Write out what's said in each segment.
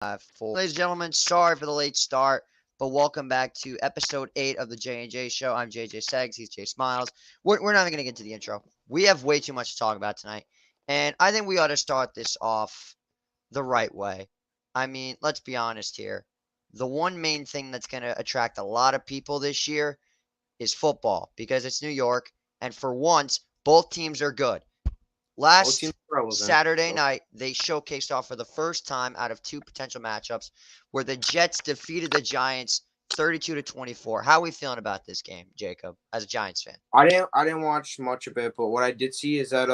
Ladies and gentlemen, sorry for the late start, but welcome back to episode 8 of the J&J show. I'm JJ Seggs. He's Jay Smiles. We're not even going to get into the intro. We have way too much to talk about tonight, and I think we ought to start this off the right way. I mean, let's be honest here. The one main thing that's going to attract a lot of people this year is football because it's New York, and for once, both teams are good. Both teams Last are relevant. Saturday night, they showcased off for the first time out of two potential matchups where the Jets defeated the Giants 32-24. How are we feeling about this game, Jacob, as a Giants fan? I didn't watch much of it, but what I did see is that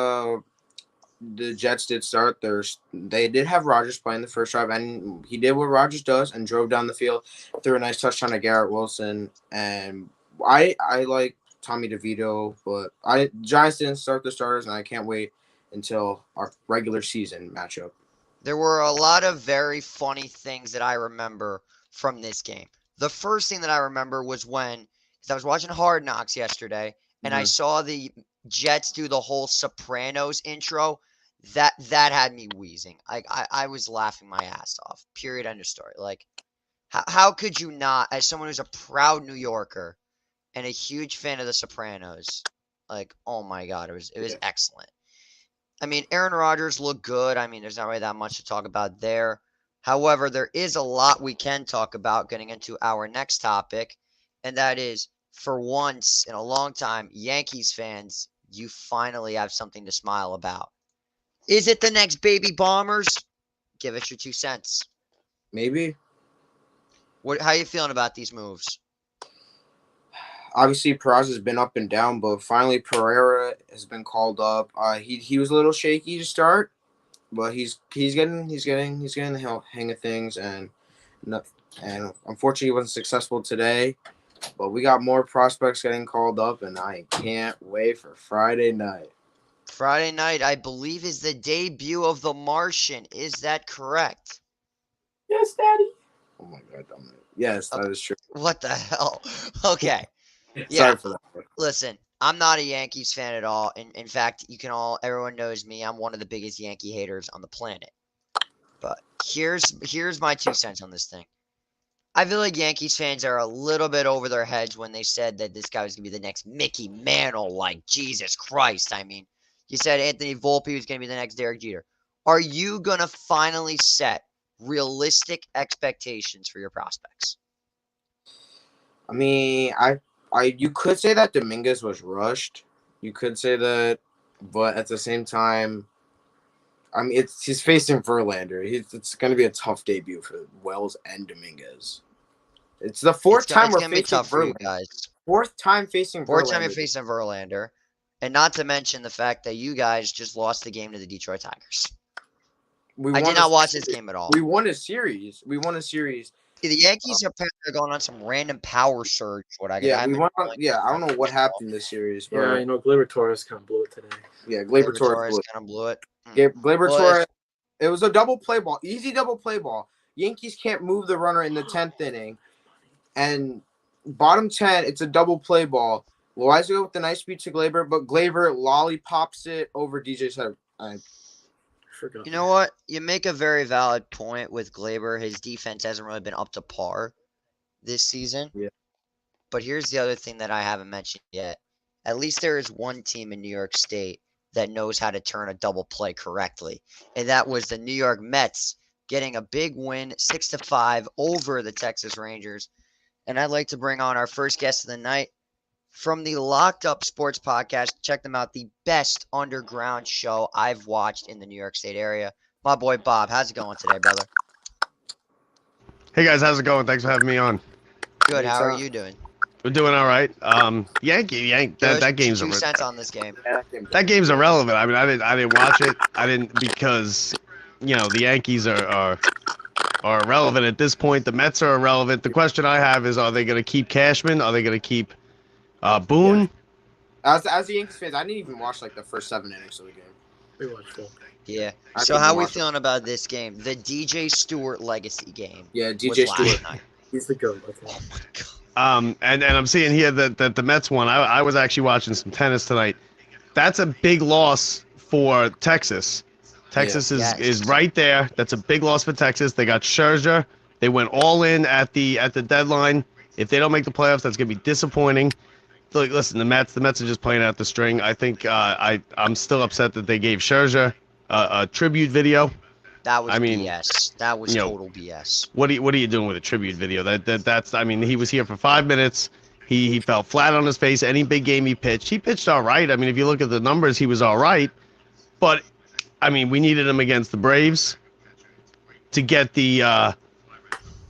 the Jets did start they did have Rodgers playing the first drive, and he did what Rodgers does and drove down the field, threw a nice touchdown to Garrett Wilson, and I like Tommy DeVito, but Giants didn't start the starters, and I can't wait until our regular season matchup. There were a lot of very funny things that I remember from this game. The first thing that I remember was because I was watching Hard Knocks yesterday, and I saw the Jets do the whole Sopranos intro. That had me wheezing. I was laughing my ass off. Period. End of story. Like, how could you not, as someone who's a proud New Yorker and a huge fan of the Sopranos, like, oh my God, it was excellent. I mean, Aaron Rodgers looked good. I mean, there's not really that much to talk about there. However, there is a lot we can talk about getting into our next topic, and that is, for once in a long time, Yankees fans, you finally have something to smile about. Is it the next baby Bombers? Give us your 2 cents. Maybe. How you feeling about these moves? Obviously, Peraza has been up and down, but finally Pereira has been called up. He was a little shaky to start, but he's getting the hang of things, and unfortunately he wasn't successful today. But we got more prospects getting called up, and I can't wait for Friday night. Friday night, I believe, is the debut of The Martian. Is that correct? Yes, Daddy. Oh my God, yes, that is true. What the hell? Okay. Sorry Yeah. for that. Listen, I'm not a Yankees fan at all. In fact, everyone knows me. I'm one of the biggest Yankee haters on the planet. But here's my 2 cents on this thing. I feel like Yankees fans are a little bit over their heads when they said that this guy was going to be the next Mickey Mantle. Like, Jesus Christ. I mean, you said Anthony Volpe was going to be the next Derek Jeter. Are you going to finally set realistic expectations for your prospects? I mean, you could say that Dominguez was rushed. You could say that, but at the same time, I mean, he's facing Verlander. It's going to be a tough debut for Wells and Dominguez. It's the fourth time we're facing Verlander. Guys. Fourth time facing Verlander. Fourth time you're facing Verlander. And not to mention the fact that you guys just lost the game to the Detroit Tigers. I did not watch this game at all. We won a series. The Yankees are going on some random power surge. I don't know what happened this series. But Gleyber Torres kind of blew it today. Yeah, Gleyber Torres kind of blew it. Gleyber Torres. It was a double play ball, easy double play ball. Yankees can't move the runner in the 10th inning, and bottom 10, it's a double play ball. Loizaga with the nice beat to Gleyber, but Gleyber lollipops it over DJ's head. You know what? You make a very valid point with Gleyber. His defense hasn't really been up to par this season. Yeah. But here's the other thing that I haven't mentioned yet. At least there is one team in New York State that knows how to turn a double play correctly. And that was the New York Mets getting a big win, 6-5 over the Texas Rangers. And I'd like to bring on our first guest of the night from the Locked Up Sports Podcast. Check them out, the best underground show I've watched in the New York State area. My boy Bob, how's it going today, brother? Hey guys, how's it going? Thanks for having me on. Good. How are you doing? We're doing all right. That game's 2 cents on this game. That game's irrelevant. I mean, I didn't watch it. I didn't because the Yankees are irrelevant at this point. The Mets are irrelevant. The question I have is, are they going to keep Cashman? Are they going to keep Boone? Yeah. As a Yankees fan, I didn't even watch the first 7 innings of the game. We watched full. Yeah. So how are we feeling about this game? The DJ Stewart legacy game. Yeah, DJ Stewart. He's the GOAT. Oh my God. And I'm seeing here that the Mets won. I was actually watching some tennis tonight. That's a big loss for Texas. Texas Yes. is right there. That's a big loss for Texas. They got Scherzer. They went all in at the deadline. If they don't make the playoffs, that's gonna be disappointing. Look, listen, the Mets are just playing out the string. I think I'm still upset that they gave Scherzer a tribute video. That was I mean, BS. That was you know, total BS. What are you doing with a tribute video? That's I mean, he was here for 5 minutes. He fell flat on his face. Any big game he pitched all right. I mean, if you look at the numbers, he was all right. But I mean, we needed him against the Braves to get the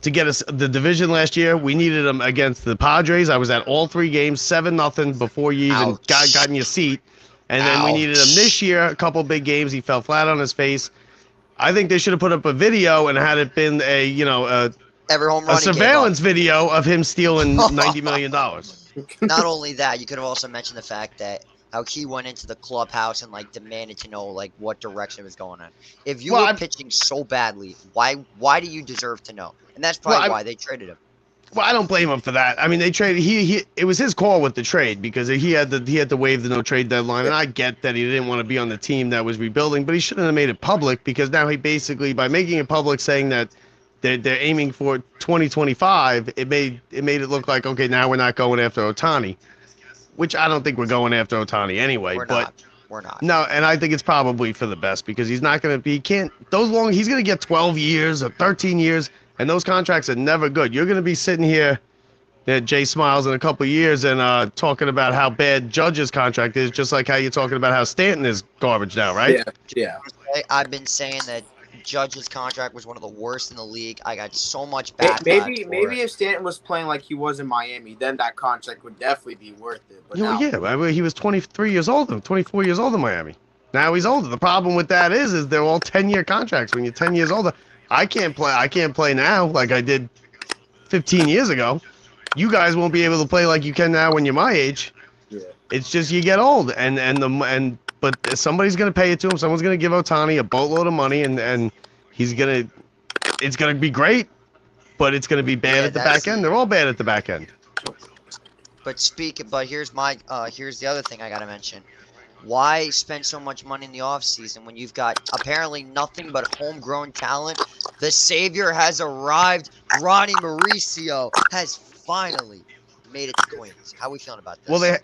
the division last year. We needed him against the Padres. I was at all 3 games, 7-0 before you even got in your seat. And then we needed him this year, a couple big games. He fell flat on his face. I think they should have put up a video and had it been Every home run a surveillance video of him stealing $90 million. Not only that, you could have also mentioned the fact that how he went into the clubhouse and like demanded to know like what direction was going on. If you were pitching so badly, why do you deserve to know? And that's probably why they traded him. Well, I don't blame him for that. I mean, they traded. It was his call with the trade because he had to waive the no trade deadline, and I get that he didn't want to be on the team that was rebuilding, but he shouldn't have made it public because now he basically, by making it public, saying that they're aiming for 2025, it made it look like, okay, now we're not going after Ohtani, which I don't think we're going after Ohtani anyway. We're not. No, and I think it's probably for the best because he's not going to be. He's going to get 12 years or 13 years. And those contracts are never good. You're going to be sitting here at Jay Smiles in a couple of years and talking about how bad Judge's contract is, just like how you're talking about how Stanton is garbage now, right? Yeah. I've been saying that Judge's contract was one of the worst in the league. I got so much backlash. Maybe if Stanton was playing like he was in Miami, then that contract would definitely be worth it. But he was 23 years old, 24 years old in Miami. Now he's older. The problem with that is they're all 10-year contracts. When you're 10 years older, I can't play now like I did 15 years ago. You guys won't be able to play like you can now when you're my age. Yeah. It's just you get old, but somebody's gonna pay it to him. Someone's gonna give Ohtani a boatload of money, and it's gonna be great, but it's gonna be bad at the back end. They're all bad at the back end. But here's the other thing I gotta mention. Why spend so much money in the offseason when you've got apparently nothing but homegrown talent? The savior has arrived. Ronnie Mauricio has finally made it to Queens. How are we feeling about this? Well,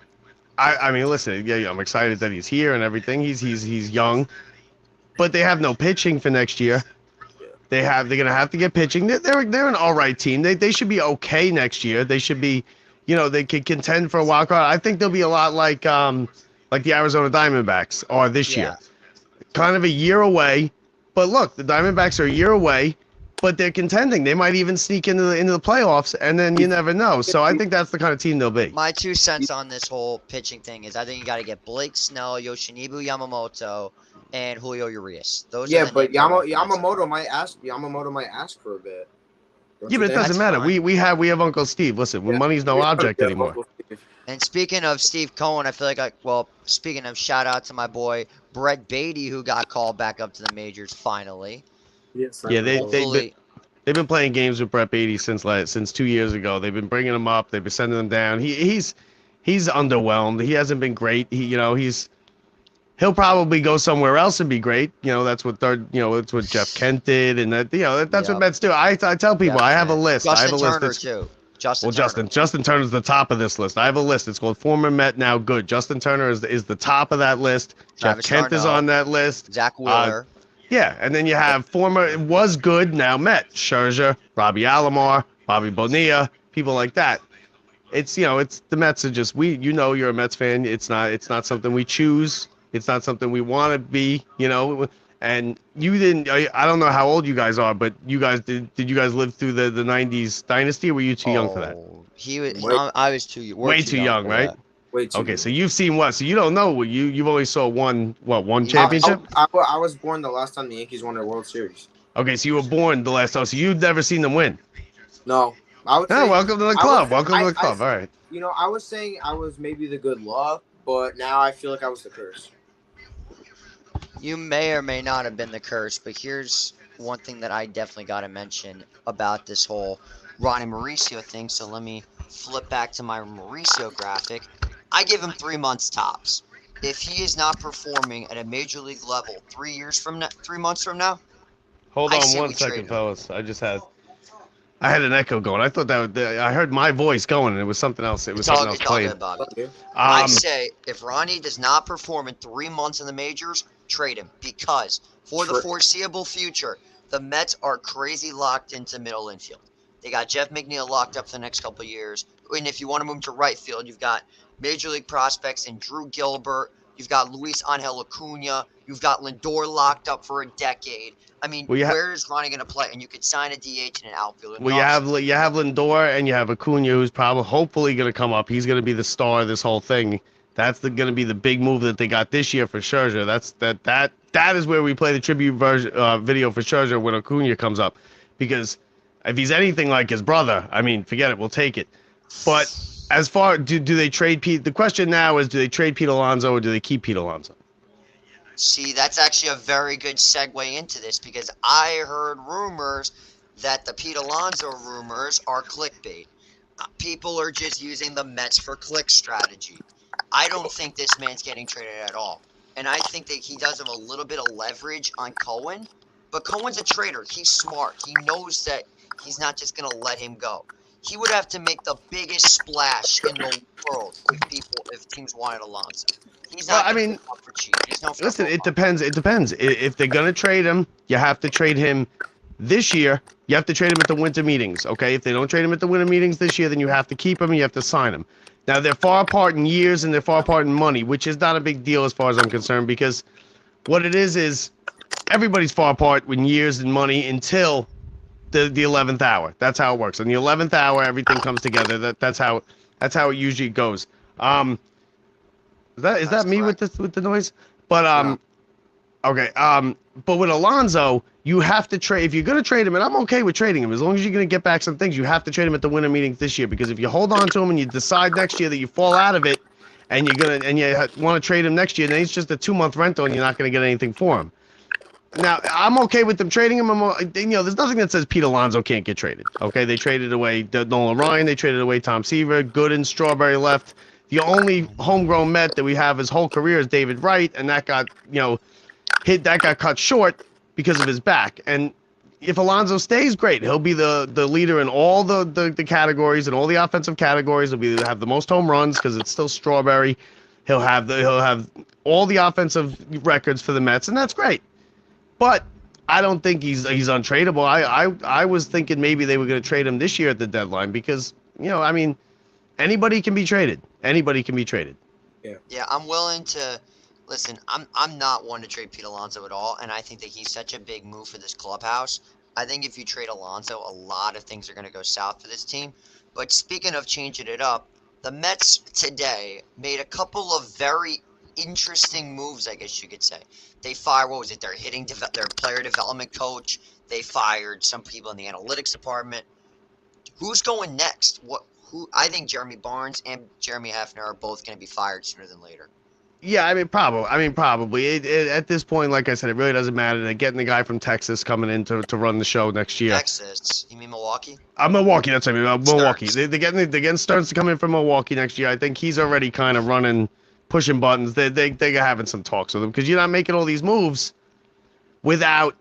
I mean, listen, yeah, I'm excited that he's here and everything. He's young, but they have no pitching for next year. They're gonna have to get pitching. They're an all right team. They should be okay next year. They should be, they could contend for a wild card. I think they'll be a lot like the Arizona Diamondbacks are this year. Kind of a year away. But look, the Diamondbacks are a year away, but they're contending. They might even sneak into the playoffs, and then you never know. So I think that's the kind of team they'll be. My 2 cents on this whole pitching thing is I think you got to get Blake Snell, Yoshinobu Yamamoto, and Julio Urias. But Yamamoto might ask for a bit. Yeah, but it doesn't matter. We have Uncle Steve. Listen, money's no object anymore. And speaking of Steve Cohen, I feel like speaking of, shout out to my boy Brett Beatty, who got called back up to the majors finally. Yes. Yeah, they've been playing games with Brett Beatty since 2 years ago. They've been bringing him up. They've been sending him down. He's underwhelmed. He hasn't been great. He'll probably go somewhere else and be great. That's what that's what Jeff Kent did, and that's what Mets do. I tell people I have a list. Justin Turner too. Justin Turner's the top of this list. I have a list. It's called former Met, now good. Justin Turner is the top of that list. Travis Jeff Kent is on that list. Zach Wheeler. Yeah, and then you have former was good, now Met. Scherzer, Robbie Alomar, Bobby Bonilla, people like that. It's the Mets are just you're a Mets fan. It's not something we choose. It's not something we want to be. And you didn't. I don't know how old you guys are, but you guys did you guys live through the '90s dynasty? Or were you too young for that? I was too young. Way too young, right? Way too young. So you've seen what? So you don't know. You've only saw one championship. I was born the last time the Yankees won their World Series. Okay, so you were born the last time. So you've never seen them win. No. Welcome to the club. Welcome to the club. All right. I was saying I was maybe the good luck, but now I feel like I was the curse. You may or may not have been the curse, but here's one thing that I definitely got to mention about this whole Ronnie Mauricio thing. So let me flip back to my Mauricio graphic. I give him 3 months tops. if he is not performing at a major league level 3 months from now, Hold I on say one we trade second, him. fellas. I had an echo going. I thought I heard my voice going, and it was something else. It was something else it's all playing. good, Bobby. Okay. I Um, say if Ronnie does not perform in 3 months in the majors, trade him because for the Tra- foreseeable future, the Mets are crazy locked into middle infield. They got Jeff McNeil locked up for the next couple of years, and if you want to move to right field, you've got major league prospects in Drew Gilbert. You've got Luis Angel Acuna. You've got Lindor locked up for a decade. I mean, Well, where is Ronnie going to play? And you could sign a DH and an outfielder. well, you have Lindor and you have Acuna, who's probably hopefully going to come up. He's going to be the star of this whole thing. That's going to be the big move that they got this year for Scherzer. That is where we play the tribute video for Scherzer when Acuna comes up, because if he's anything like his brother, I mean, forget it, we'll take it. But as far do they trade Pete? The question now is, do they trade Pete Alonso or do they keep Pete Alonso? See, that's actually a very good segue into this because I heard rumors that the Pete Alonso rumors are clickbait. People are just using the Mets for click strategy. I don't think this man's getting traded at all. And I think that he does have a little bit of leverage on Cohen. But Cohen's a trader. He's smart. He knows that he's not just going to let him go. He would have to make the biggest splash in the world if teams wanted Alonso. He's not Well, I gonna mean, pick up for cheap. He's no Listen, football it depends. It depends. If they're gonna trade him, you have to trade him this year. You have to trade him at the winter meetings. Okay. If they don't trade him at the winter meetings this year, then you have to keep him and you have to sign him. Now they're far apart in years and they're far apart in money, which is not a big deal as far as I'm concerned, because what it is everybody's far apart in years and money until the 11th hour. That's how it works. In the 11th hour, everything comes together. That's how it usually goes. Is that That's me correct. with the noise? But No. okay. But with Alonso, you have to trade. If you're gonna trade him, and I'm okay with trading him as long as you're gonna get back some things. You have to trade him at the winter meetings this year, because if you hold on to him and you decide next year that you fall out of it, and you want to trade him next year, then he's just a 2-month rental, and you're not gonna get anything for him. Now, I'm okay with them trading him. There's nothing that says Pete Alonso can't get traded. Okay, they traded away Nolan Ryan. They traded away Tom Seaver. Gooden, Strawberry left. The only homegrown Met that we have his whole career is David Wright, and that got cut short because of his back. And if Alonso stays, great. He'll be the leader in all the categories and all the offensive categories. He'll have the most home runs because it's still Strawberry. He'll have all the offensive records for the Mets, and that's great. But I don't think he's untradeable. I was thinking maybe they were going to trade him this year at the deadline because, I mean, anybody can be traded. Anybody can be traded. Yeah, I'm willing to listen. I'm not one to trade Pete Alonso at all, and I think that he's such a big move for this clubhouse. I think if you trade Alonso, a lot of things are going to go south for this team. But speaking of changing it up, the Mets today made a couple of very interesting moves, I guess you could say. They fired, what was it, their player development coach. They fired some people in the analytics department. Who's going next? I think Jeremy Barnes and Jeremy Hefner are both going to be fired sooner than later. Yeah, I mean, probably. At this point, like I said, it really doesn't matter. They're getting the guy from Texas coming in to run the show next year. Texas? You mean Milwaukee? Milwaukee. That's what I mean. Milwaukee. Stearns. They're getting Stearns to come in from Milwaukee next year. I think he's already kind of pushing buttons. They're having some talks with him because you're not making all these moves without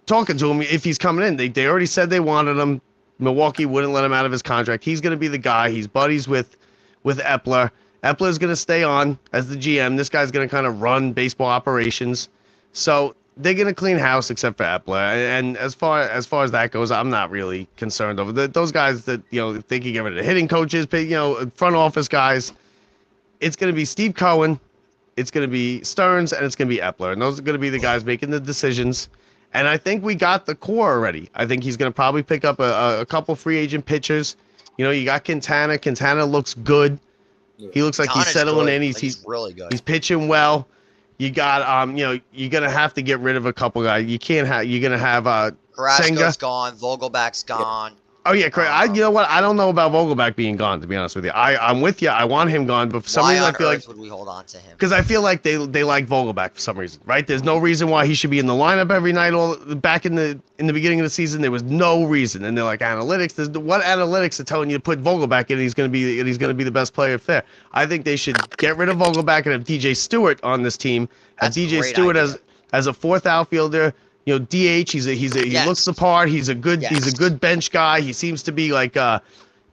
talking to him. If he's coming in, they already said they wanted him. Milwaukee wouldn't let him out of his contract. He's going to be the guy. He's buddies with Epler. Epler's going to stay on as the GM. This guy's going to kind of run baseball operations. So they're going to clean house except for Epler. And as far as that goes, I'm not really concerned over those guys that, if they can get rid of hitting coaches, front office guys. It's going to be Steve Cohen, it's going to be Stearns, and it's going to be Epler. And those are going to be the guys making the decisions. And I think we got the core already. I think he's going to probably pick up a couple free agent pitchers. You got Quintana. Quintana looks good. He looks like he's settling in. He's really good. He's pitching well. You got you're gonna have to get rid of a couple guys. You're gonna have Carrasco's Senga. gone. Vogelback's gone. Oh yeah, correct. You know what? I don't know about Vogelback being gone. To be honest with you, I'm with you. I want him gone, but for some Why reason on I feel like earth would we hold on to him? because I feel like they like Vogelback for some reason, right? There's no reason why he should be in the lineup every night. Back in the beginning of the season, there was no reason, and they're like analytics. What analytics are telling you to put Vogelback in? He's going to be the best player there. I think they should get rid of Vogelback and have DJ Stewart on this team. Have That's a DJ great Stewart idea. as a fourth outfielder. You know, DH. He Yes. looks the part. He's a good Yes. bench guy. He seems to be like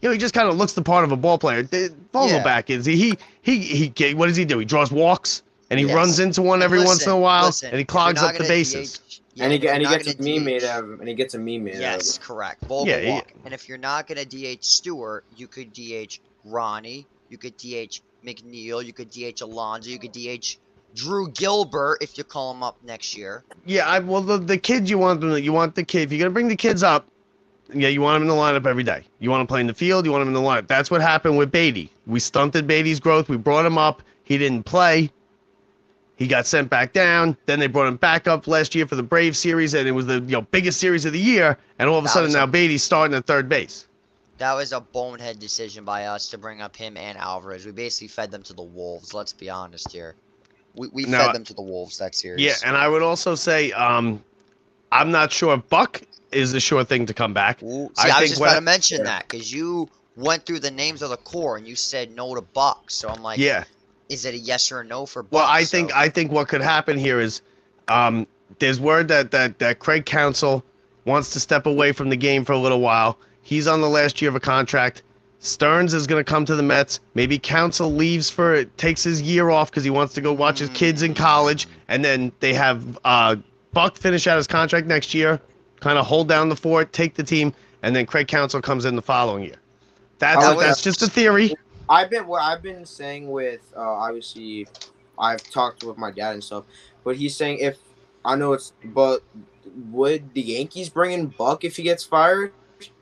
he just kind of looks the part of a ball player. Vogelback is he what does he do? He draws walks and he Yes. runs into one And every once in a while listen, and he if clogs you're up not the gonna bases. yeah, and he if you're not gets a gonna meme made DH out of him. And he gets a meme made out of Yes, him. correct. Vogel Yeah, walk. And if you're not gonna DH Stewart, you could DH Ronnie, you could DH McNeil, you could DH Alonso, you could DH Drew Gilbert if you call him up next year. Yeah, well the kids you want the kid if you're gonna bring the kids up, yeah, you want them in the lineup every day. You want to play in the field, you want him in the lineup. That's what happened with Beatty. We stunted Beatty's growth. We brought him up. He didn't play. He got sent back down. Then they brought him back up last year for the Braves series, and it was the biggest series of the year. And all of a That sudden was now a- Beatty's starting at third base. That was a bonehead decision by us to bring up him and Alvarez. We basically fed them to the wolves. Let's be honest here. We No, fed them to the wolves that series. Yeah, and I would also say I'm not sure Buck is the sure thing to come back. Ooh, I see, I was think just what- about to mention that because you went through the names of the core and you said no to Buck. So I'm like, Yeah. is it a yes or a no for Buck? Well, I So- think what could happen here is there's word that Craig Counsell wants to step away from the game for a little while. He's on the last year of a contract. Stearns is going to come to the Mets. Maybe Counsell takes his year off because he wants to go watch his kids in college, and then they have Buck finish out his contract next year, kind of hold down the fort, take the team, and then Craig Counsell comes in the following year. That's just a theory. What I've been saying with obviously I've talked with my dad and stuff, but he's saying but would the Yankees bring in Buck if he gets fired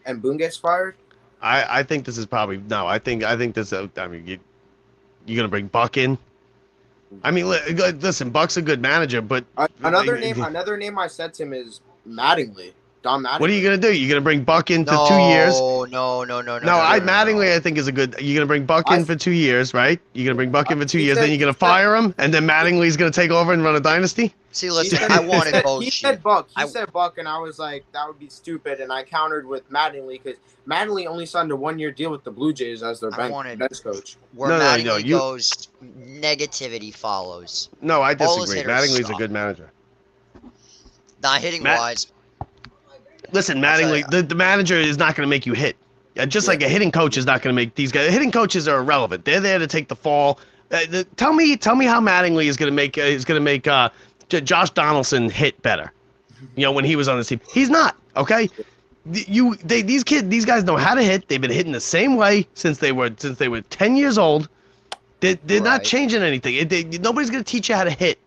and Boone gets fired? I think this is probably no. I think this. I mean, you're gonna bring Buck in. I mean, listen, Buck's a good manager, but Another name I said to him is Mattingly. Don Mattingly. what are you gonna do? You're gonna bring Buck in for no, 2 years? No. Mattingly, I think is a good. You're gonna bring Buck in for 2 years, right? You're gonna bring Buck in for 2 years, then you're gonna fire him, and then Mattingly's gonna take over and run a dynasty. See, listen, I wanted both. He said Buck. He I- said Buck, and I was like, that would be stupid. And I countered with Mattingly because Mattingly only signed a 1-year deal with the Blue Jays as their I bench wanted- coach. Where No, Mattingly you- goes, negativity follows. No, I All his disagree. hitters Mattingly's a suck. good manager. Not hitting Matt- wise. Listen, I'll tell Mattingly, the manager is not going to make you hit. Just like a hitting coach is not going to make these guys. Hitting coaches are irrelevant. They're there to take the fall. Tell me how Mattingly is going to make Josh Donaldson hit better. When he was on the team, he's not. Okay, these guys know how to hit. They've been hitting the same way since they were 10 years old. They're not Right. changing anything. Nobody's going to teach you how to hit.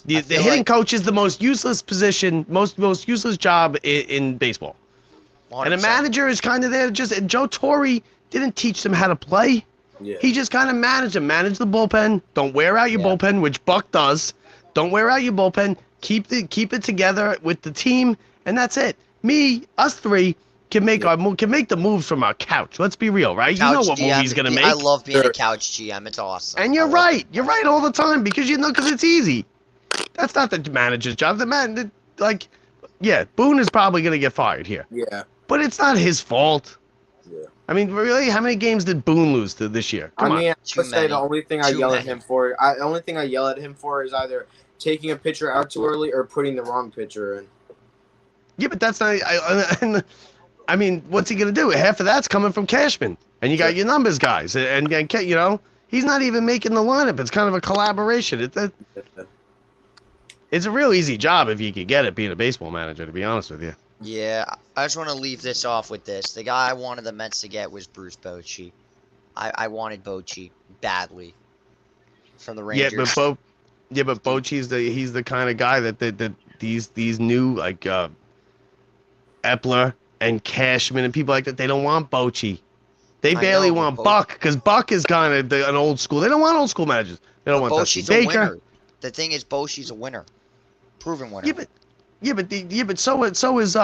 The feel hitting like- coach is the most useless position, most useless job in baseball. And a 100%. manager is kind of there and Joe Torre didn't teach them how to play. Yeah. He just kind of managed them. Manage the bullpen. Don't wear out your Yeah. bullpen, which Buck does. Don't wear out your bullpen. Keep it together with the team, and that's it. Us three can make the moves from our couch. Let's be real, right? You know Couch what movie GM, he's gonna I make. love being a Sure. couch GM. It's awesome. And you're I love right. You're right all the time because it's easy. That's not the manager's job. Boone is probably gonna get fired here, Yeah. but it's not his fault. Yeah. I mean, really, how many games did Boone lose this year? Come I on. mean, Too let's say the many. only thing I Too yell at many. him for, is either taking a pitcher out too early or putting the wrong pitcher in. Yeah, but that's not. I mean, what's he gonna do? Half of that's coming from Cashman, and you got your numbers guys, and he's not even making the lineup. It's kind of a collaboration. It's a real easy job if you could get it being a baseball manager. To be honest with you. Yeah, I just want to leave this off with this. The guy I wanted the Mets to get was Bruce Bochy. I wanted Bochy badly from the Rangers. But Bochy's he's the kind of guy that these new like Epler and Cashman and people like that, they don't want Bochy. They I barely know, but want Buck because Buck is kind of an old school. They don't want old school managers. They don't want Dusty Bochy's a Baker. winner. The thing is, Bochy's a winner, proven winner. Yeah, but so is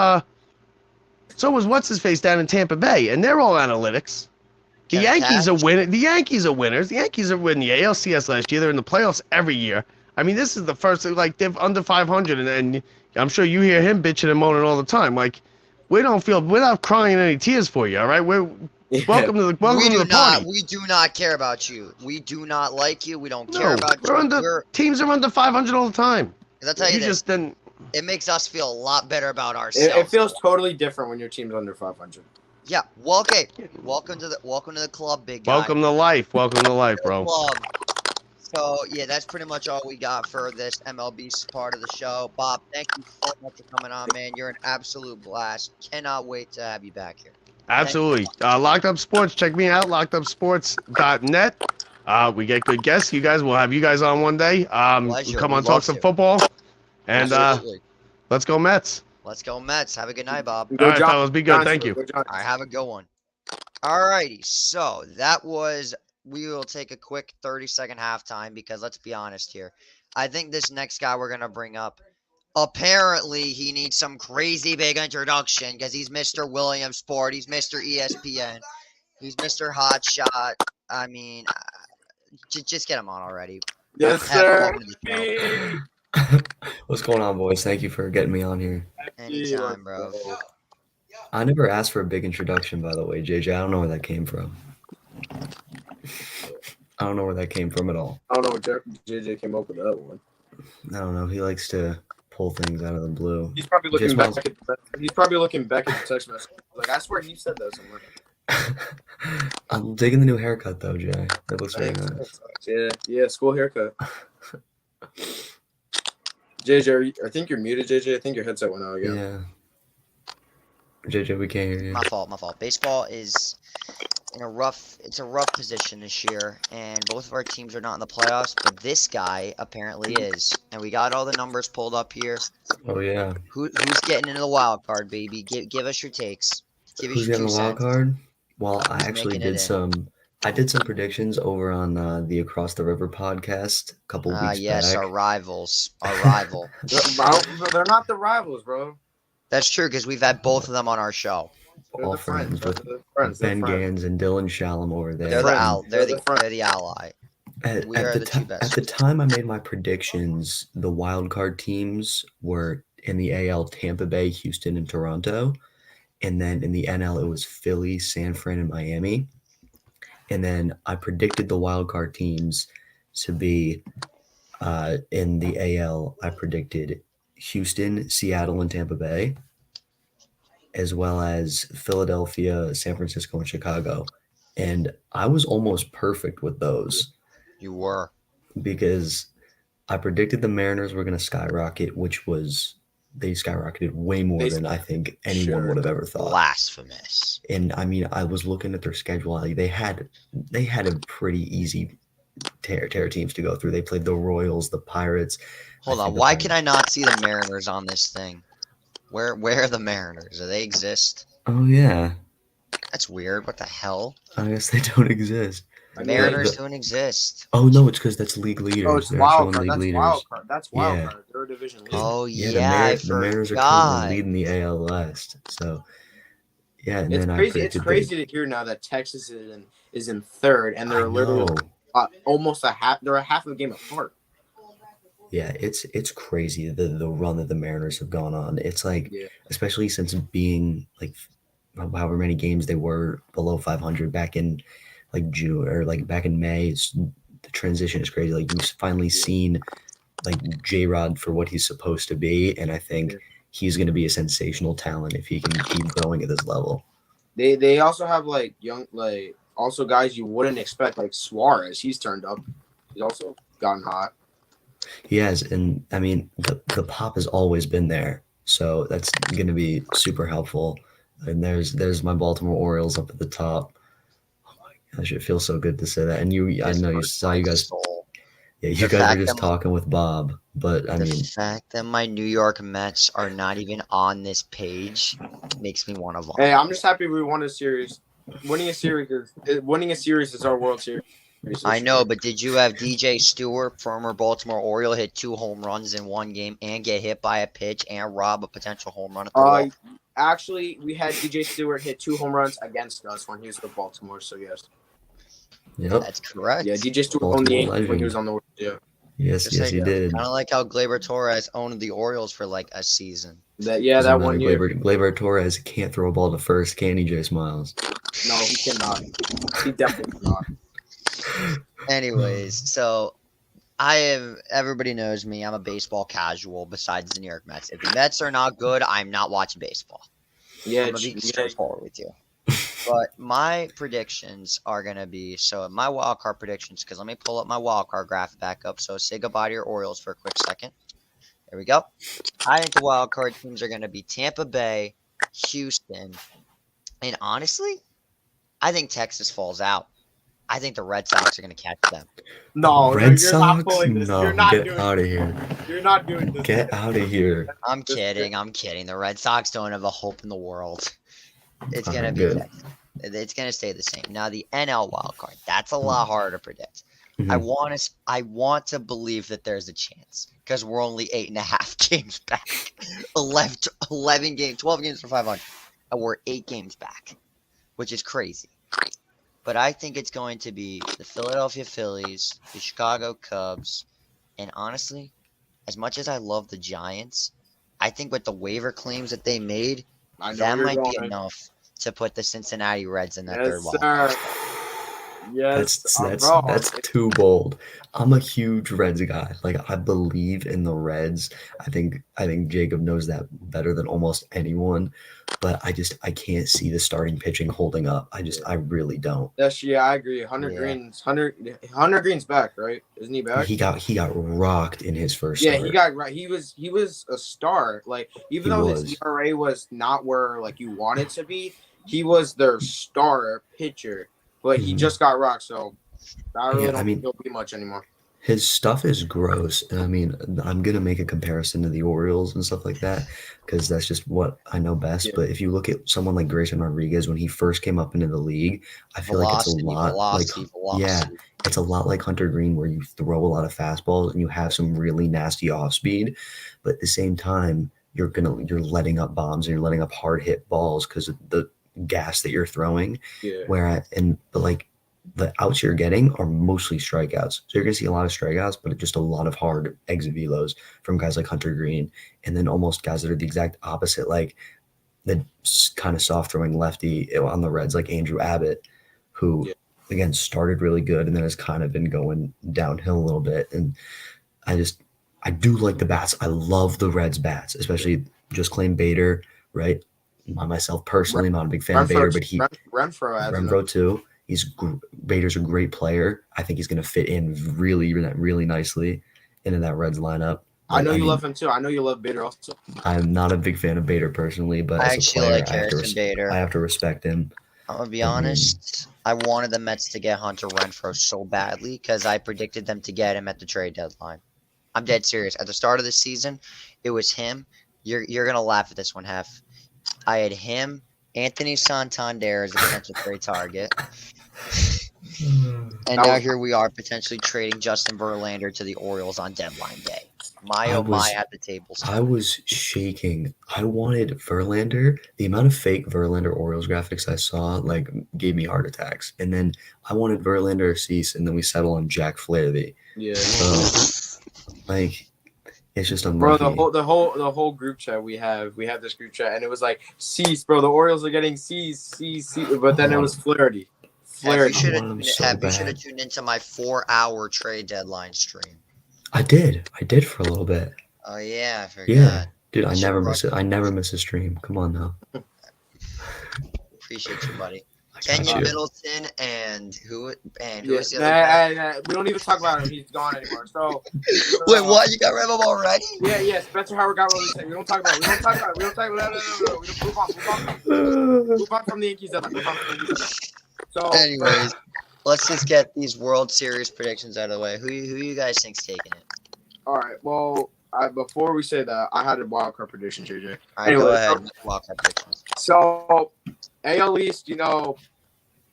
So was what's his face down in Tampa Bay, and they're all analytics. The Kevin Yankees Cash? are winning. The Yankees are winners. The Yankees are winning the ALCS last year. They're in the playoffs every year. I mean, this is the first. Like they're under 500, and I'm sure you hear him bitching and moaning all the time. Like we're not crying any tears for you. All right, welcome to the party. We do not care about you. We do not like you. We don't care about you. Teams are under 500 all the time. I'll tell you this. It makes us feel a lot better about ourselves. It feels totally different when your team's under 500. Yeah. Well, okay. Welcome to the club, big guy. Welcome to life. Welcome to life, bro. Club. So yeah, that's pretty much all we got for this MLB part of the show. Bob, thank you so much for coming on, man. You're an absolute blast. Cannot wait to have you back here. Absolutely. Locked Up Sports. Check me out. LockedUpSports.net. We get good guests. You guys, we'll have you guys on one day. Pleasure. Come on, talk some football. And let's go Mets. Let's go Mets. Have a good night, Bob. All right, fellas. Be good. Thank you. All right, have a good one. All righty. So we will take a quick 30-second halftime because let's be honest here. I think this next guy we're going to bring up, apparently he needs some crazy big introduction because he's Mr. Williamsport. He's Mr. ESPN. He's Mr. Hotshot. I mean, just get him on already. Yes, sir. What's going on, boys? Thank you for getting me on here. Anytime, bro. I never asked for a big introduction, by the way, JJ. I don't know where that came from. I don't know where that came from at all. I don't know where JJ came up with that one. I don't know. He likes to pull things out of the blue. He's probably looking back. He's probably looking back at the text message. Like, I swear he said that somewhere. I'm digging the new haircut, though, Jay. That looks very nice. Yeah, school haircut. JJ, I think you're muted, JJ. I think your headset went out again. Yeah. JJ, we can't hear you. My fault. Baseball is in a rough position this year, and both of our teams are not in the playoffs, but this guy apparently is. And we got all the numbers pulled up here. Oh, yeah. Who's getting into the wild card, baby? Give us your takes. Who's getting the wild card? Well, I actually did some predictions over on the Across the River podcast a couple weeks back. Yes, our rivals. Our rival. They're not the rivals, bro. That's true, because we've had both of them on our show. All friends with Ben Gans and Dylan Shalom over there. They're the ally. We are the two best. At the time I made my predictions, the wild card teams were in the AL Tampa Bay, Houston, and Toronto. And then in the NL, it was Philly, San Fran, and Miami. And then I predicted the wild card teams to be in the AL. I predicted Houston, Seattle, and Tampa Bay, as well as Philadelphia, San Francisco, and Chicago. And I was almost perfect with those. You were. Because I predicted the Mariners were going to skyrocket, they skyrocketed way more than I think anyone would have ever thought. Blasphemous. And I mean, I was looking at their schedule. They had a pretty easy tear teams to go through. They played the Royals, the Pirates. Hold on. Why can I not see the Mariners on this thing? Where are the Mariners? Do they exist? Oh, yeah. That's weird. What the hell? I guess they don't exist. The Mariners don't exist. Oh, no, it's because that's league leaders. Oh, it's wild card. That's wild card. They're a division leader. Oh, yeah. The Mariners are currently leading the AL West. So, yeah. And it's crazy to hear now that Texas is in third, and they're literally almost they're a half of a game apart. Yeah, it's crazy the run that the Mariners have gone on. It's like, especially since being like however many games they were below 500 back in like June or like back in May. The transition is crazy. Like you've finally seen like J-Rod for what he's supposed to be, and I think he's going to be a sensational talent if he can keep going at this level. They also have like young also guys you wouldn't expect, like Suarez. He's turned up. He's also gotten hot. He has, and I mean the pop has always been there, so that's going to be super helpful. And there's my Baltimore Orioles up at the top. Oh my gosh, it feels so good to say that. And I know you saw you guys. Yeah, you guys were just talking with Bob, but I mean, the fact that my New York Mets are not even on this page makes me want to vomit. Hey, I'm just happy we won a series. Winning a series is our World Series. I know, but did you have DJ Stewart, former Baltimore Oriole, hit 2 home runs in one game and get hit by a pitch and rob a potential home run at the wall? actually, we had DJ Stewart hit 2 home runs against us when he was with Baltimore. So yes, Yep. That's correct. yeah, DJ Stewart owned the Baltimore Yankees when he legend. was on the yeah. Yes, Just yes, he did. Kind of like how Gleyber Torres owned the Orioles for like a season. That Doesn't one matter, year. Gleyber Torres can't throw a ball to first, can he, Jay Smiles? No, he cannot. He definitely cannot. Anyways, so everybody knows me. I'm a baseball casual besides the New York Mets. If the Mets are not good, I'm not watching baseball. Yeah, I'm going to be straightforward with you. But my predictions are going to be, so my wild card predictions, because let me pull up my wild card graphic back up. So say goodbye to your Orioles for a quick second. There we go. I think the wild card teams are going to be Tampa Bay, Houston, and honestly, I think Texas falls out. I think the Red Sox are going to catch them. No, Red you're Sox? not pulling this. No, You're not get doing out of here. You're not doing this. Get out of here. I'm kidding. The Red Sox don't have a hope in the world. It's going to be Good. Texas. It's going to stay the same. Now, the NL wild card, that's a lot harder to predict. Mhm. I want to believe that there's a chance because we're only 8.5 games back. 11 games, 12 games for 500. And we're 8 games back, which is crazy. But I think it's going to be the Philadelphia Phillies, the Chicago Cubs, and honestly, as much as I love the Giants, I think with the waiver claims that they made, I know that you're might be going. enough to put the Cincinnati Reds in that Yes, third wild. sir. Yes, That's bro. too bold. I'm a huge Reds guy. Like, I believe in the Reds. I think Jacob knows that better than almost anyone. But I can't see the starting pitching holding up. I really don't. I agree. Hunter Green's back, right? Isn't he back? He got rocked in his first Yeah, start. he got right. He was a star. Like even He though was. his ERA was not where like you want it to be, he was their star pitcher. But he Mhm. just got rocked, so I really Yeah, don't I mean- think he'll be much anymore. His stuff is gross. And I mean, I'm going to make a comparison to the Orioles and stuff like that because that's just what I know best. Yeah. But if you look at someone like Grayson Rodriguez, when he first came up into the league, I feel like it's a lot velocity. yeah, it's a lot like Hunter Green where you throw a lot of fastballs and you have some really nasty off speed. But at the same time, you're letting up bombs and you're letting up hard hit balls because of the gas that you're throwing. Yeah. But like the outs you're getting are mostly strikeouts. So you're gonna see a lot of strikeouts, but just a lot of hard exit velos from guys like Hunter Green, and then almost guys that are the exact opposite, like the kind of soft throwing lefty on the Reds, like Andrew Abbott, who again started really good and then has kind of been going downhill a little bit. And I do like the bats. I love the Reds bats, especially just Claim Bader, right? Myself personally, I'm not a big fan of Bader, but Renfroe too. Bader's a great player. I think he's going to fit in really, really nicely into that Reds lineup. I know you love him too. I know you love Bader also. I'm not a big fan of Bader personally, but I as a actually player, like Harrison Bader. I have to respect him. I'm gonna be honest. I wanted the Mets to get Hunter Renfroe so badly because I predicted them to get him at the trade deadline. I'm dead serious. At the start of the season, it was him. You're gonna laugh at this one, Hef. I had him, Anthony Santander as a potential trade target. And now here we are potentially trading Justin Verlander to the Orioles on deadline day. My at the tables. I was shaking. I wanted Verlander. The amount of fake Verlander Orioles graphics I saw like gave me heart attacks. And then I wanted Verlander or Cease, and then we settled on Jack Flaherty. Yeah. So, like, it's just unlucky. Bro, the whole group chat we have this group chat, and it was like Cease, bro. The Orioles are getting Cease, but then it was Flaherty. You should I want him so have bad. tuned into my 4-hour trade deadline stream. I did for a little bit. Oh yeah, I forgot. Yeah, dude, I Shit, never bro. miss it. I never miss a stream. Come on now. Appreciate you, buddy. I got Kenyon you. Middleton and who was the other guy? We don't even talk about him. He's gone anymore. So Wait, what? You got rid of him already? Yeah. Spencer Howard got released. We don't talk about it. We don't talk about it. No. We don't move on from the Yankees. So, Anyways, let's just get these World Series predictions out of the way. Who you guys think's taking it? all right. Well, before we say that, I had a wild card prediction, JJ. All right, Anyway, go ahead. Make wildcard predictions. So, AL East,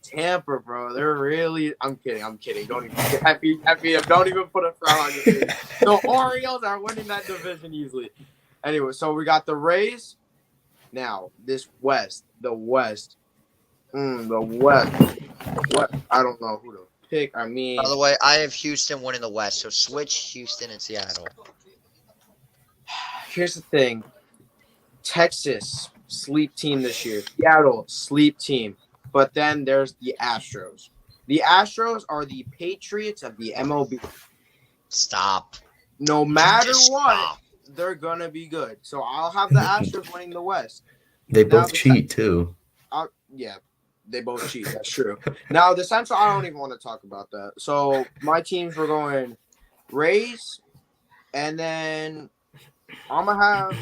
Tampa, bro. They're really. I'm kidding. Don't even get happy. Don't even put a frown on your face. The Orioles are winning that division easily. Anyway, so we got the Rays, Now this the West. What? I don't know who to pick. I mean, By the way, I have Houston winning the West, so switch Houston and Seattle. here's the thing. Texas, sleep team this year. Seattle, sleep team. But then there's the Astros. The Astros are the Patriots of the MLB. Stop. No matter Just what, stop. they're gonna be good. So I'll have the Astros winning the West. They Now both the cheat too. Yeah, they both cheat. That's true. Now the Central, I don't even want to talk about that. So my teams were going Rays, and then I'm gonna have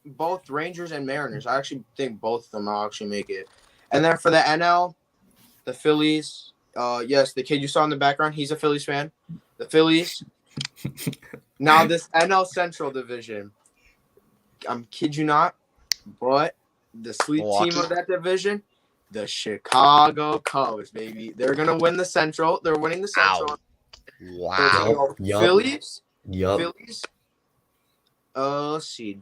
both Rangers and Mariners. I actually think both of them will actually make it. And then for the NL, the Phillies. Yes, the kid you saw in the background, he's a Phillies fan. The Phillies. Now this NL Central division, I'm kid you not, but the sleep Milwaukee. team of that division, the Chicago Cubs, baby. They're gonna win the Central. They're winning the Central. Ow. So it's Wow. gonna go Yup. Phillies. Yup. Phillies. Let's see.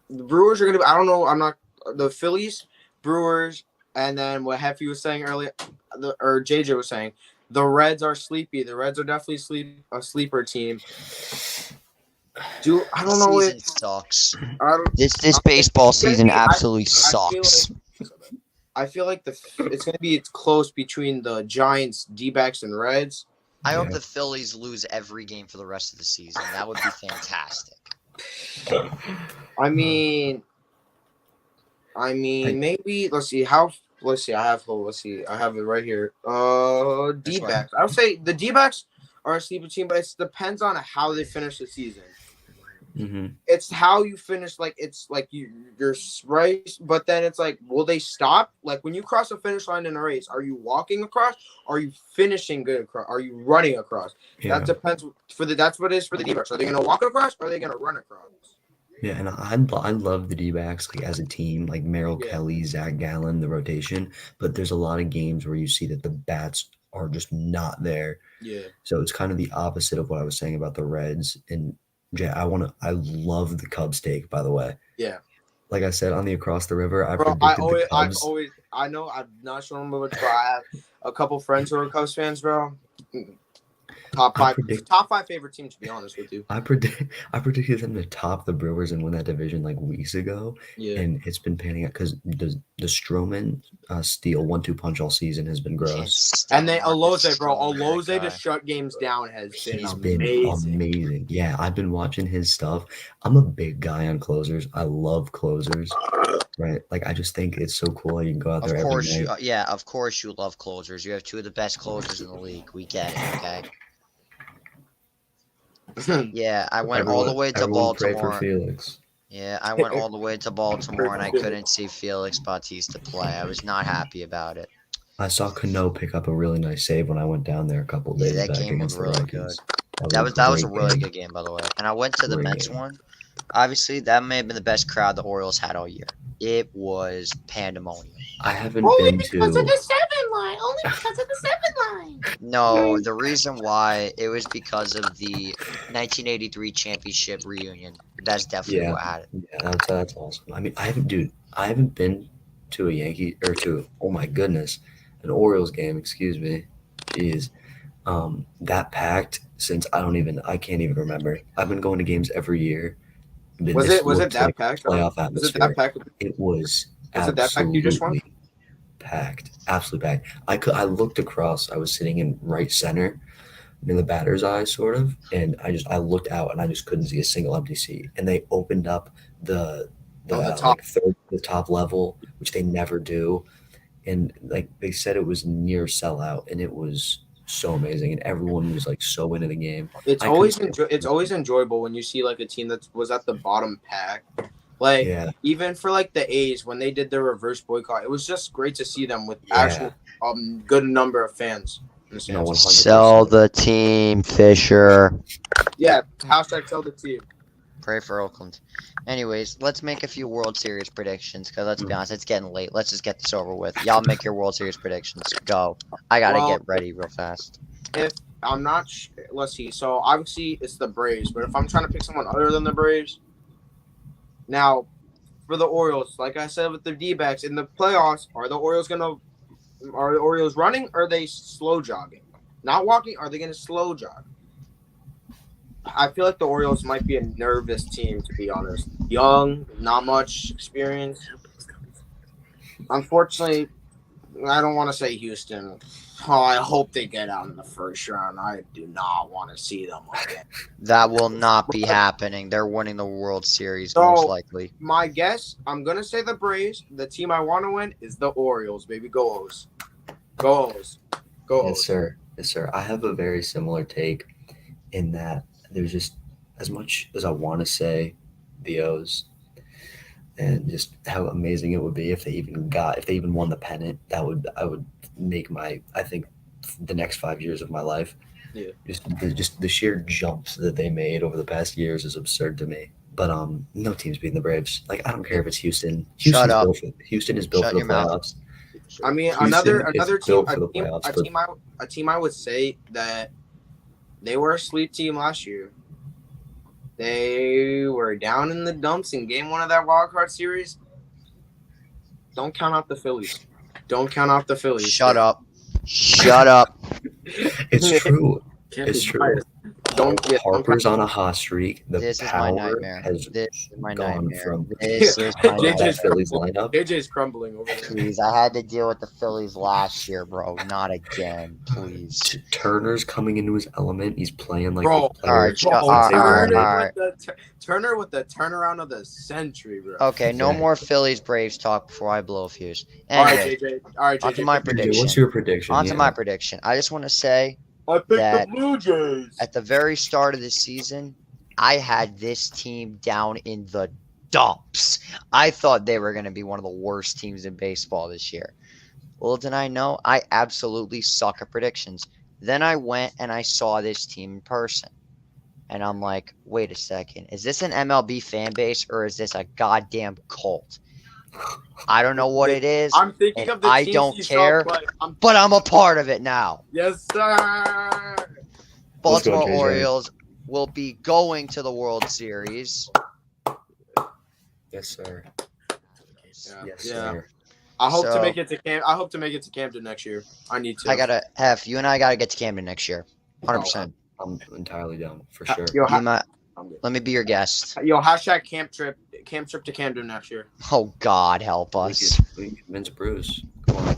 The Brewers are gonna be. I don't know. I'm not. The Phillies, Brewers, and then what Heffy was saying earlier, or JJ was saying, the Reds are sleepy. The Reds are definitely a sleeper team. I don't know. Season sucks. I don't. This baseball season I- absolutely I feel sucks. I feel like it's close between the Giants, D-backs, and Reds. I hope Yeah. the Phillies lose every game for the rest of the season. That would be fantastic. I mean, maybe let's see. I have it right here. D-backs. I would say the D-backs are a sleeper team, but it depends on how they finish the season. hmm It's how you finish. Like it's like you're right, but then it's like, will they stop? Like when you cross the finish line in a race, are you walking across? Are you finishing good across? Are you running across? Yeah. That depends. That's what it is for the D-backs. Are they gonna walk across? Or are they gonna run across? Yeah, and I love the D-backs like as a team, like Merrill Yeah. Kelly, Zach Gallen, the rotation. But there's a lot of games where you see that the bats are just not there. Yeah. So it's kind of the opposite of what I was saying about the Reds. And Jay, I love the Cubs take, by the way. Yeah. Like I said on the Across the River, I Bro, predicted the Cubs. I know I'm not sure about, but I have a couple friends who are Cubs fans, bro. Top five favorite team, to be honest with you. I predicted them to top the Brewers and win that division like weeks ago, Yeah. and it's been panning out because the Stroman steal 1-2 punch all season has been Can't gross. stand And then Marcus Alonso, bro. Stroman, that Alonso to guy. shut games down has been He's been amazing. amazing. Yeah, I've been watching his stuff. I'm a big guy on closers. I love closers. Right? Like I just think it's so cool. You can go out Of there course, every night. yeah, of course you love closers. You have two of the best closers in the league. We get it, okay? Yeah, I went all the way to Everyone pray for Baltimore. Felix. Yeah, I went all the way to Baltimore and I couldn't see Felix Bautista play. I was not happy about it. I saw Cano pick up a really nice save when I went down there a couple Yeah, days that back game was against the really Rockies. That was a great really game. good game, by the way. And I went to the Great Mets game. one. Obviously, that may have been the best crowd the Orioles had all year. It was pandemonium. I haven't Only been because of to. the 7 line. Only because of the 7 line. No, the reason why it was because of the 1983 championship reunion. That's definitely Yeah. what had it. Yeah, that's awesome. I mean, I haven't been to a Yankee or to, oh my goodness, an Orioles game. Excuse me. Jeez. That packed since I can't even remember. I've been going to games every year. Was This it looked that like packed? playoff Was it atmosphere. that packed? It was Was it that packed you just won? absolutely packed. Absolutely packed. I looked across. I was sitting in right center, in the batter's eye, sort of, and I looked out and I just couldn't see a single empty seat. And they opened up the top. the top level, which they never do, and like they said it was near sellout, and it was so amazing, and everyone was like so into the game. It's I always couldn't- it's always enjoyable when you see like a team that was at the bottom pack. Like Yeah, even for like the A's when they did their reverse boycott, it was just great to see them with Yeah. actual good number of fans. in the no, stands. 100%. Sell the team, Fisher. Yeah, hashtag tell the team. Pray for Oakland. Anyways, let's make a few World Series predictions because let's be honest, it's getting late. Let's just get this over with. Y'all make your World Series predictions. Go. I gotta Well- get ready real fast. I'm not. Let's see. So obviously it's the Braves, but if I'm trying to pick someone other than the Braves, now for the Orioles. Like I said with the D-backs in the playoffs, are the Orioles running? Or are they slow jogging? Not walking. Are they going to slow jog? I feel like the Orioles might be a nervous team, to be honest. Young, not much experience. Unfortunately, I don't want to say Houston. Oh, I hope they get out in the first round. I do not want to see them again. That will not be happening. They're winning the World Series So- most likely. My guess, I'm going to say the Braves. The team I want to win is the Orioles, baby. Go O's. Go O's. Go Yes, O's. sir. Yes, sir. I have a very similar take in that there's just as much as I want to say the O's and just how amazing it would be if they even won the pennant. I would make I think the next 5 years of my life. Yeah. Just the sheer jumps that they made over the past years is absurd to me. But no team's beating the Braves. Like, I don't care if it's Houston. Shut up. Houston is built Shut for the your mouth. playoffs. I mean, Houston another is team, built for the playoffs, a team I would say that they were a sleep team last year. They were down in the dumps in game 1 of that wild card series. Don't count out the Phillies. Don't count out the Phillies. Shut up. Shut up. It's true. Can't It's be true. biased. Harper's on a hot streak. The This is my power nightmare. has This is my gone nightmare. from This is my JJ's nightmare. that Phillies lineup. JJ's crumbling over there. Please, I had to deal with the Phillies last year, bro. Not again, please. Turner's coming into his element. He's playing like Bro, the player. all right, Bro, all right, Turner, all right. Turner with the turnaround of the century, bro. Okay, no Exactly. more Phillies Braves talk before I blow a fuse. All right, Anyway, JJ. All right, onto JJ. my JJ, prediction. what's your prediction? On to Yeah. my prediction. I just want to say I picked that- the Blue Jays. at the very start of the season, I had this team down in the dumps. I thought they were going to be one of the worst teams in baseball this year. Little did I know, I absolutely suck at predictions. Then I went and I saw this team in person. And I'm like, wait a second. Is this an MLB fan base or is this a goddamn cult? I don't know what it is, I'm thinking and of the I teams don't you care. saw play. but I'm a part of it now. Yes, sir. Let's go, Baltimore JJ. Orioles will be going to the World Series. Yes, sir. Yeah. Yes, Yeah. sir. I hope to So- make it to Cam. I hope to make it to Camden next year. I need to. I gotta you and I gotta get to Camden next year. 100%. I'm entirely down for sure. Yo, Be my- I'm good. let me be your guest. Yo, hashtag camp trip to Camden next year. Oh God, help We us. can convince Bruce. Come on.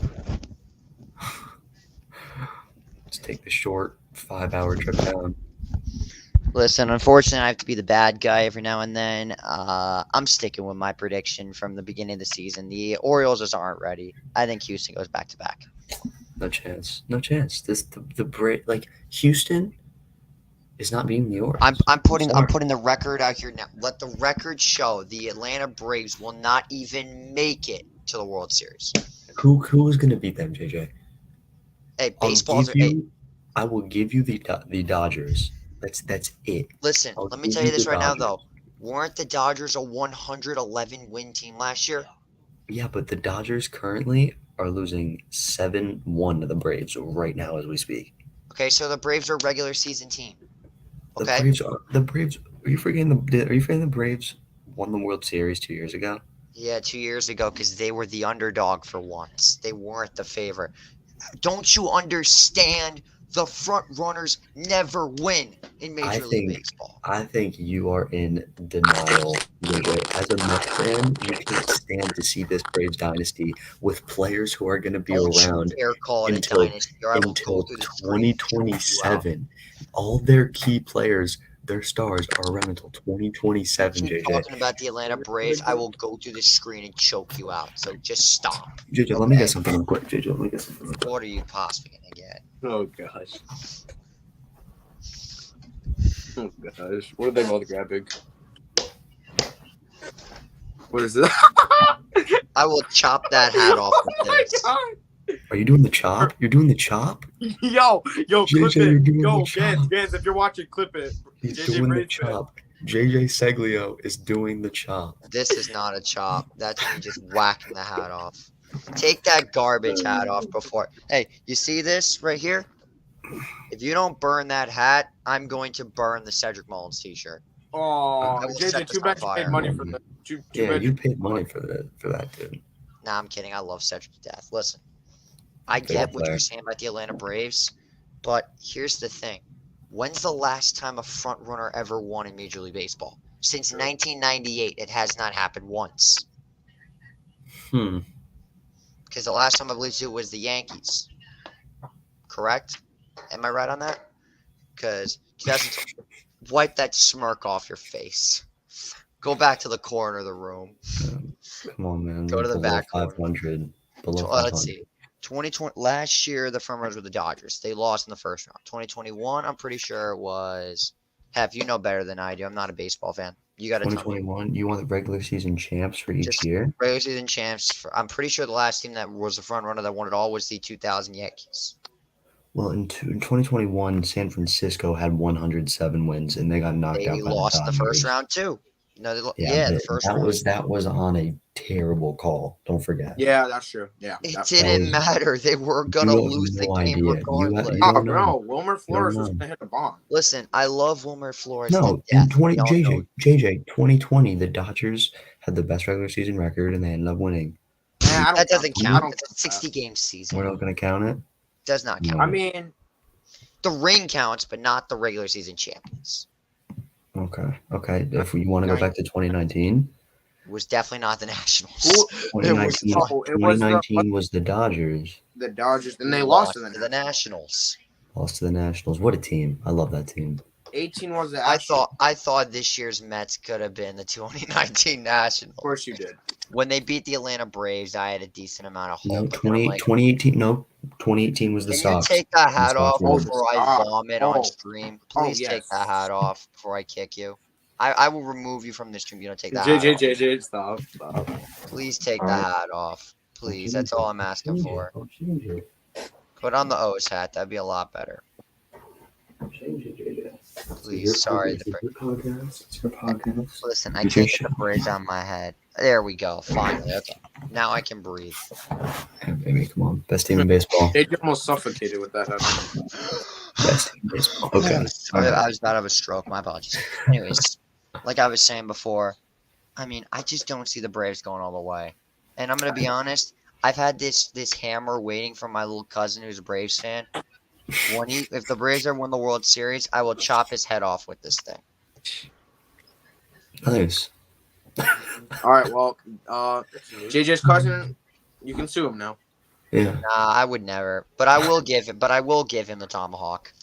Let's take the short 5-hour trip down. Listen, unfortunately, I have to be the bad guy every now and then. I'm sticking with my prediction from the beginning of the season. The Orioles just aren't ready. I think Houston goes back to back. No chance. No chance. Like Houston is not beating the Orioles. I'm putting sorry. the record out here now. Let the record show the Atlanta Braves will not even make it to the World Series. Who is going to beat them, JJ? Hey, I'll baseballs are. give Hey, you- I will give you the Dodgers. That's it. listen, I'll let me give tell you you this the right now, Dodgers. though. Weren't the Dodgers a 111 win team last year? Yeah, but the Dodgers currently are losing 7-1 to the Braves right now as we speak. Okay, so the Braves are a regular season team. The Okay. Braves. Are you forgetting the Braves won the World Series 2 years ago? Yeah, 2 years ago, because they were the underdog for once. They weren't the favorite. Don't you understand? The front runners never win in Major League Baseball. I think you are in denial, JJ. As a Mets fan, you can't stand to see this Braves dynasty with players who are going to be Don't around you dare call it until- a dynasty, or I will go until through the screen and choke you out. 2027. All their key players, their stars, are around until 2027, Keep JJ. talking about the Atlanta Braves, I will go through the screen and choke you out. So just stop. JJ, let me Okay. get something real quick. JJ, let me get something real quick. What are you possibly gonna get? Oh gosh. Oh gosh. What are they both grabbing? What is this? I will chop that hat off with Oh my this. god. Are you doing the chop? You're doing the chop? Yo, clip JJ, you're it. doing Yo, the chop. Gans, if you're watching, clip it. He's JJ doing the Braves fan. chop. JJ Seglio is doing the chop. This is not a chop. That's me just whacking the hat off. Take that garbage hat off before. Hey, you see this right here? If you don't burn that hat, I'm going to burn the Cedric Mullins t-shirt. Oh, I will set JJ, this too on bad you fire. paid money for this. Too Yeah, bad you paid money for that, dude. Nah, I'm kidding. I love Cedric to death. Listen, I Fair get what play. you're saying about the Atlanta Braves, but here's the thing. When's the last time a front runner ever won in Major League Baseball? Since 1998, it has not happened once. Hmm. Because the last time I believe it was the Yankees. Correct? Am I right on that? Because 2000, wipe that smirk off your face. Go back to the corner of the room. Come on, man. Go to the Below back corner. 500. Below Let's 500. see. 2020 last year the front runners were the Dodgers. They lost in the first round. 2021, I'm pretty sure it was. Heck, you know better than I do. I'm not a baseball fan. You got to tell me. 2021. You want the regular season champs for each Just year? regular season champs. I'm pretty sure the last team that was the front runner that won it all was the 2000 Yankees. Well, in 2021, San Francisco had 107 wins, and they got knocked They out by lost the the first Dodgers. round too. No, Yeah, the but first that round. was on a terrible call. Don't forget. Yeah, that's true. Yeah. It that- didn't was- matter. They were gonna You have lose the no game idea. regardless. You Oh, don't know. no. Wilmer Flores was know. going to hit a bomb. Listen, I love Wilmer Flores. No, to in death. 20 Y'all know JJ 2020, the Dodgers had the best regular season record, and they ended up winning. Man, I don't that doesn't I count. don't It's a count 60 game season. We're not going to count it. Does not count. No. I mean, The ring counts, but not the regular season champions. Okay. If you want to go back to 2019, It was definitely not the Nationals. who, It was 2019, oh, it was 2019 was the Dodgers. the Dodgers, and they Who lost to to the the Nationals. Nationals. Lost to the Nationals. What a team! I love that team. 18 was the I Astros. thought this year's Mets could have been the 2019 Nationals. Of course you did. When they beat the Atlanta Braves, I had a decent amount of hope. No, but then I'm like, 2018. No, 2018 was the can you Sox. take that hat off Sox before I won. vomit Oh. on stream? Please take yes. that hat off before I kick you. I will remove you from this stream if you don't take that hat off. JJ, stop. Please take the hat off. Please. That's all I'm asking for. I'll change it. Put on the O's hat. That'd be a lot better. I'll change it, JJ. Please. Sorry. It's your podcast. It's your podcast. Listen, I You can't can get the bridge on my head. There we go. Finally. Okay. Now I can breathe. Hey, baby, come on. Best team in baseball. JJ almost suffocated with that. Best team in baseball. Okay. I was about to have a stroke. My apologies. Anyways, like I was saying before, I mean, I just don't see the Braves going all the way. And I'm gonna be honest. I've had this hammer waiting for my little cousin who's a Braves fan. If the Braves ever win the World Series, I will chop his head off with this thing. Nice. All right, well, JJ's cousin, you can sue him now. Yeah. Nah, I would never. But I will give him the tomahawk.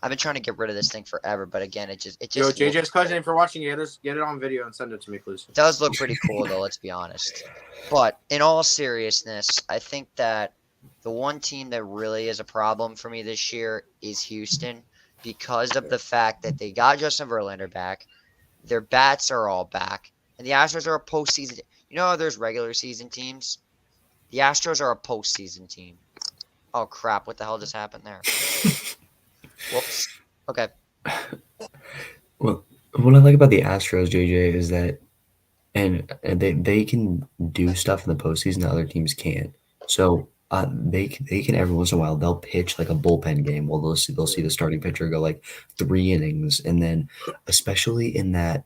I've been trying to get rid of this thing forever, but again, it just Yo, JJ's looks cousin, good. if you're watching, get it on video and send it to me, please. It does look pretty cool though, let's be honest. But in all seriousness, I think that the one team that really is a problem for me this year is Houston because of the fact that they got Justin Verlander back. Their bats are all back. And the Astros are a postseason. You know how there's regular season teams? The Astros are a postseason team. Oh crap! What the hell just happened there? Whoops. Okay. Well, what I like about the Astros, JJ, is that, and they can do stuff in the postseason that other teams can't. So they can every once in a while they'll pitch like a bullpen game. Well, they'll see the starting pitcher go like 3 innings, and then especially in that,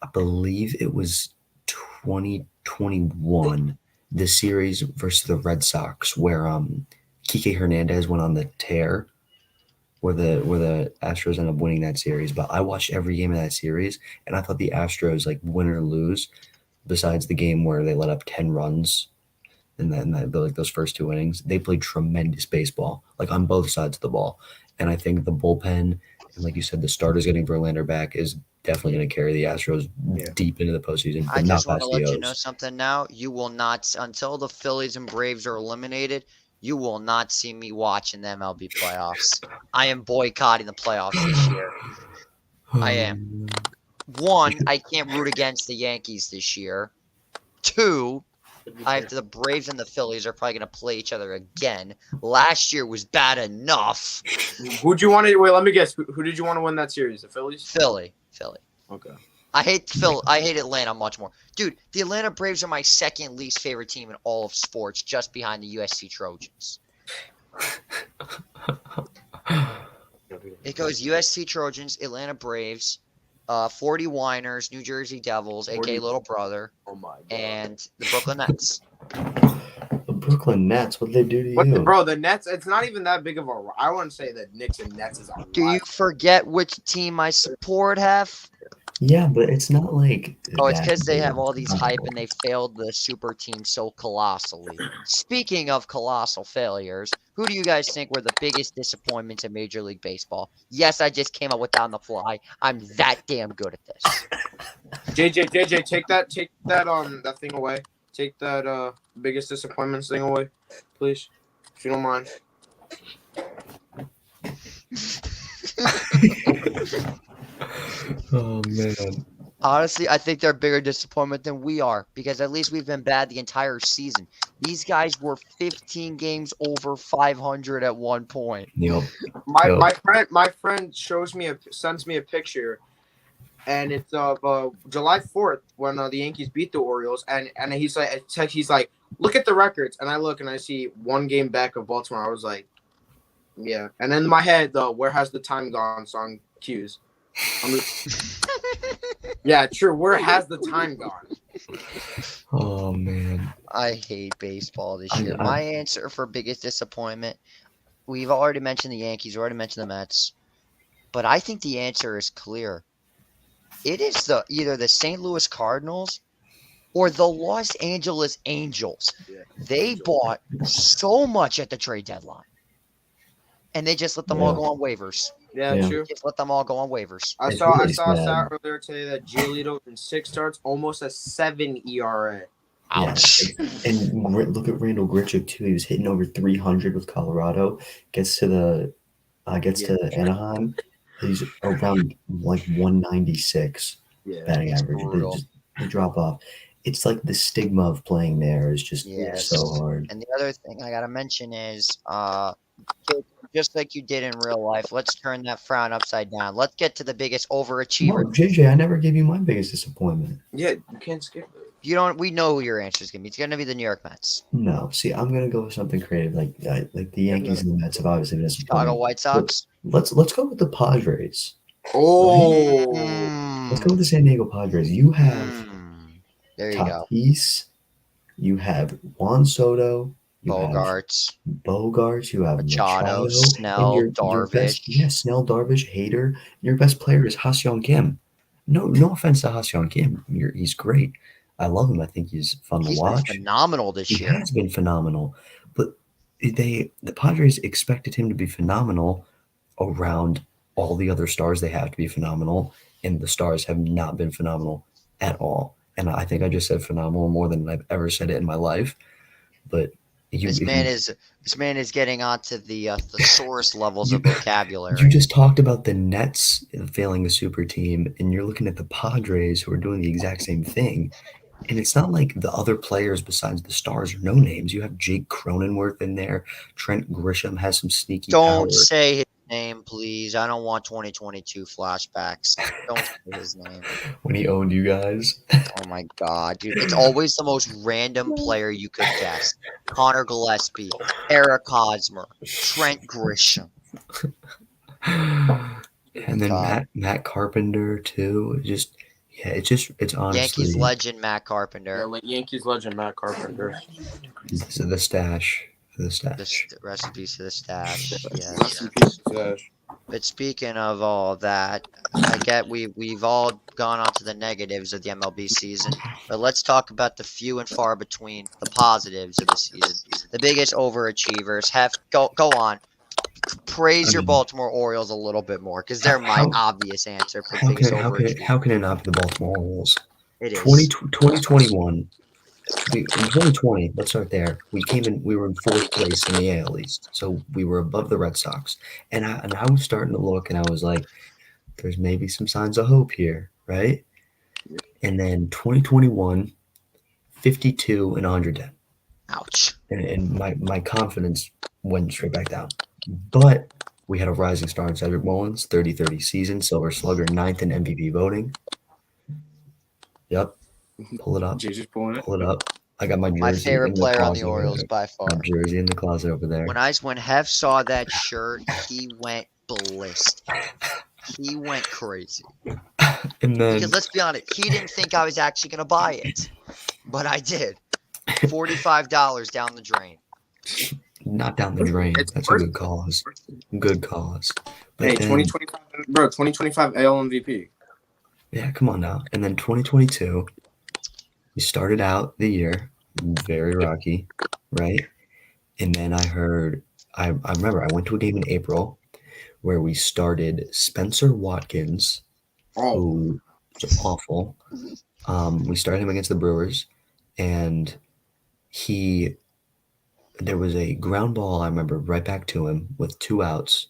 I believe it was 2021, the series versus the Red Sox where Kike Hernandez went on the tear. Where the Astros end up winning that series, but I watched every game of that series, and I thought the Astros, like win or lose, besides the game where they let up 10 runs, and then like those first 2 innings, they played tremendous baseball, like on both sides of the ball. And I think the bullpen, and like you said, the starters getting Verlander back is definitely going to carry the Astros deep into the postseason. I But not just want to past let the you know O's. something now. You will not, until the Phillies and Braves are eliminated, you will not see me watching the MLB playoffs. I am boycotting the playoffs this year. I am. 1, I can't root against the Yankees this year. 2, the Braves and the Phillies are probably going to play each other again. Last year was bad enough. Who'd you want to? Wait, let me guess. Who did you want to win that series? The Phillies. Philly. Okay. I hate Atlanta much more. Dude, the Atlanta Braves are my second least favorite team in all of sports, just behind the USC Trojans. It goes USC Trojans, Atlanta Braves, 40 Winers, New Jersey Devils, aka 40. Little Brother, Oh my god. and the Brooklyn Nets. The Brooklyn Nets, what'd they do to But you? bro, the Nets, it's not even that big of a. I wouldn't say that Knicks and Nets is a Do you forget which team I support, Hef? Yeah, but it's not like. Oh, it's that because they big. have all these hype and they failed the super team so colossally. Speaking of colossal failures, who do you guys think were the biggest disappointments in Major League Baseball? Yes, I just came up with on the fly. I'm that damn good at this. JJ, take that that thing away. Take that biggest disappointments thing away, please, if you don't mind. Oh man. Honestly, I think they're a bigger disappointment than we are because at least we've been bad the entire season. These guys were 15 games over 500 at one point. Yep. My friend sends me a picture, and it's of July 4th when the Yankees beat the Orioles, and he's like, look at the records, and I look and I see 1 game back of Baltimore. I was like, yeah, and in my head, the "Where Has the Time Gone" song cues. Yeah, true. Where has the time gone? Oh man. I hate baseball this year. I- My answer for biggest disappointment, we've already mentioned the Yankees, we already mentioned the Mets, but I think the answer is clear. It is either the St. Louis Cardinals or the Los Angeles Angels. Yeah. They bought so much at the trade deadline, and they just let them all Yeah. go on waivers. Yeah, Yeah. true. Just let them all go on waivers. I It's saw really a sad. stat earlier today that Giolito in 6 starts, almost a 7 ERA. Ouch. And look at Randall Grichuk too. He was hitting over 300 with Colorado. Gets to Anaheim. He's around like 196 Yeah. batting average. brutal. They drop off. It's like the stigma of playing there is just Yes. so hard. And the other thing I gotta mention is, just like you did in real life, let's turn that frown upside down. Let's get to the biggest No, overachiever. JJ, I never gave you my biggest disappointment. Yeah, you can't skip it. We know who your answer is gonna be. It's gonna be the New York Mets. No, see, I'm gonna go with something creative, like the Yankees and the Mets have obviously been Chicago disappointing. White Sox. Let's go with the Padres. Oh. Let's go with the San Diego Padres. You have There you go. Tatis, you have Juan Soto, you have Bogarts. Bogarts, you have Machado, Machado, Snell, and your best, Darvish. Snell, Darvish, Hader. Your best player is Ha-Seong Kim. No offense to Ha-Seong Kim. He's great. I love him. I think he's fun to He's been watch. phenomenal this He year. has been phenomenal, but the Padres expected him to be phenomenal around all the other stars they have to be phenomenal, and the stars have not been phenomenal at all. And I think I just said phenomenal more than I've ever said it in my life. But This man is getting onto the thesaurus levels of vocabulary. you just talked about the Nets failing the super team, and you're looking at the Padres who are doing the exact same thing. And it's not like the other players besides the stars are no names. You have Jake Cronenworth in there. Trent Grisham has some sneaky Don't power. say his name, please. I don't want 2022 flashbacks. Don't say his name. When he owned you guys. Oh my god, dude. It's always the most random player you could guess. Connor Gillespie, Eric Hosmer, Trent Grisham. And then God. Matt Carpenter too. It's honestly Yankees legend Matt Carpenter. Yeah, like Yankees legend Matt Carpenter. the stash. Rest in peace to the stash. Rest Yes. in peace, Stash. But speaking of all that, I get we've all gone on to the negatives of the MLB season, but let's talk about the few and far between, the positives of the season. The biggest overachievers. Go on. Praise your Baltimore Orioles a little bit more, because they're my obvious answer for biggest overachiever. How can it not be the Baltimore Orioles? It is. 2021. In 2020, let's start there. We were in 4th place in the AL East, so we were above the Red Sox. And I was starting to look, and I was like, "There's maybe some signs of hope here, right?" And then 2021, 52 and 110, Ouch. and my confidence went straight back down. But we had a rising star in Cedric Mullins, 30-30 season, Silver Slugger, 9th in MVP voting. Yep. Pull it up. JJ's pulling it. Pull it up. I got my jersey. My in favorite the player on the closet over Orioles there. by far. My jersey in the closet over there. When Hef saw that shirt, he went ballistic. He went crazy. And then Because let's be honest, he didn't think I was actually going to buy it, but I did. $45 down the drain. not down the drain. It's That's a worth good it. cause. Good cause. But Hey, then, 2025, bro, 2025 AL MVP. yeah, come on now. And then 2022, we started out the year very rocky, right? And then I remember I went to a game in April where we started Spencer Watkins, Oh, who was awful. We started him against the Brewers, and there was a ground ball, I remember, right back to him with 2 outs,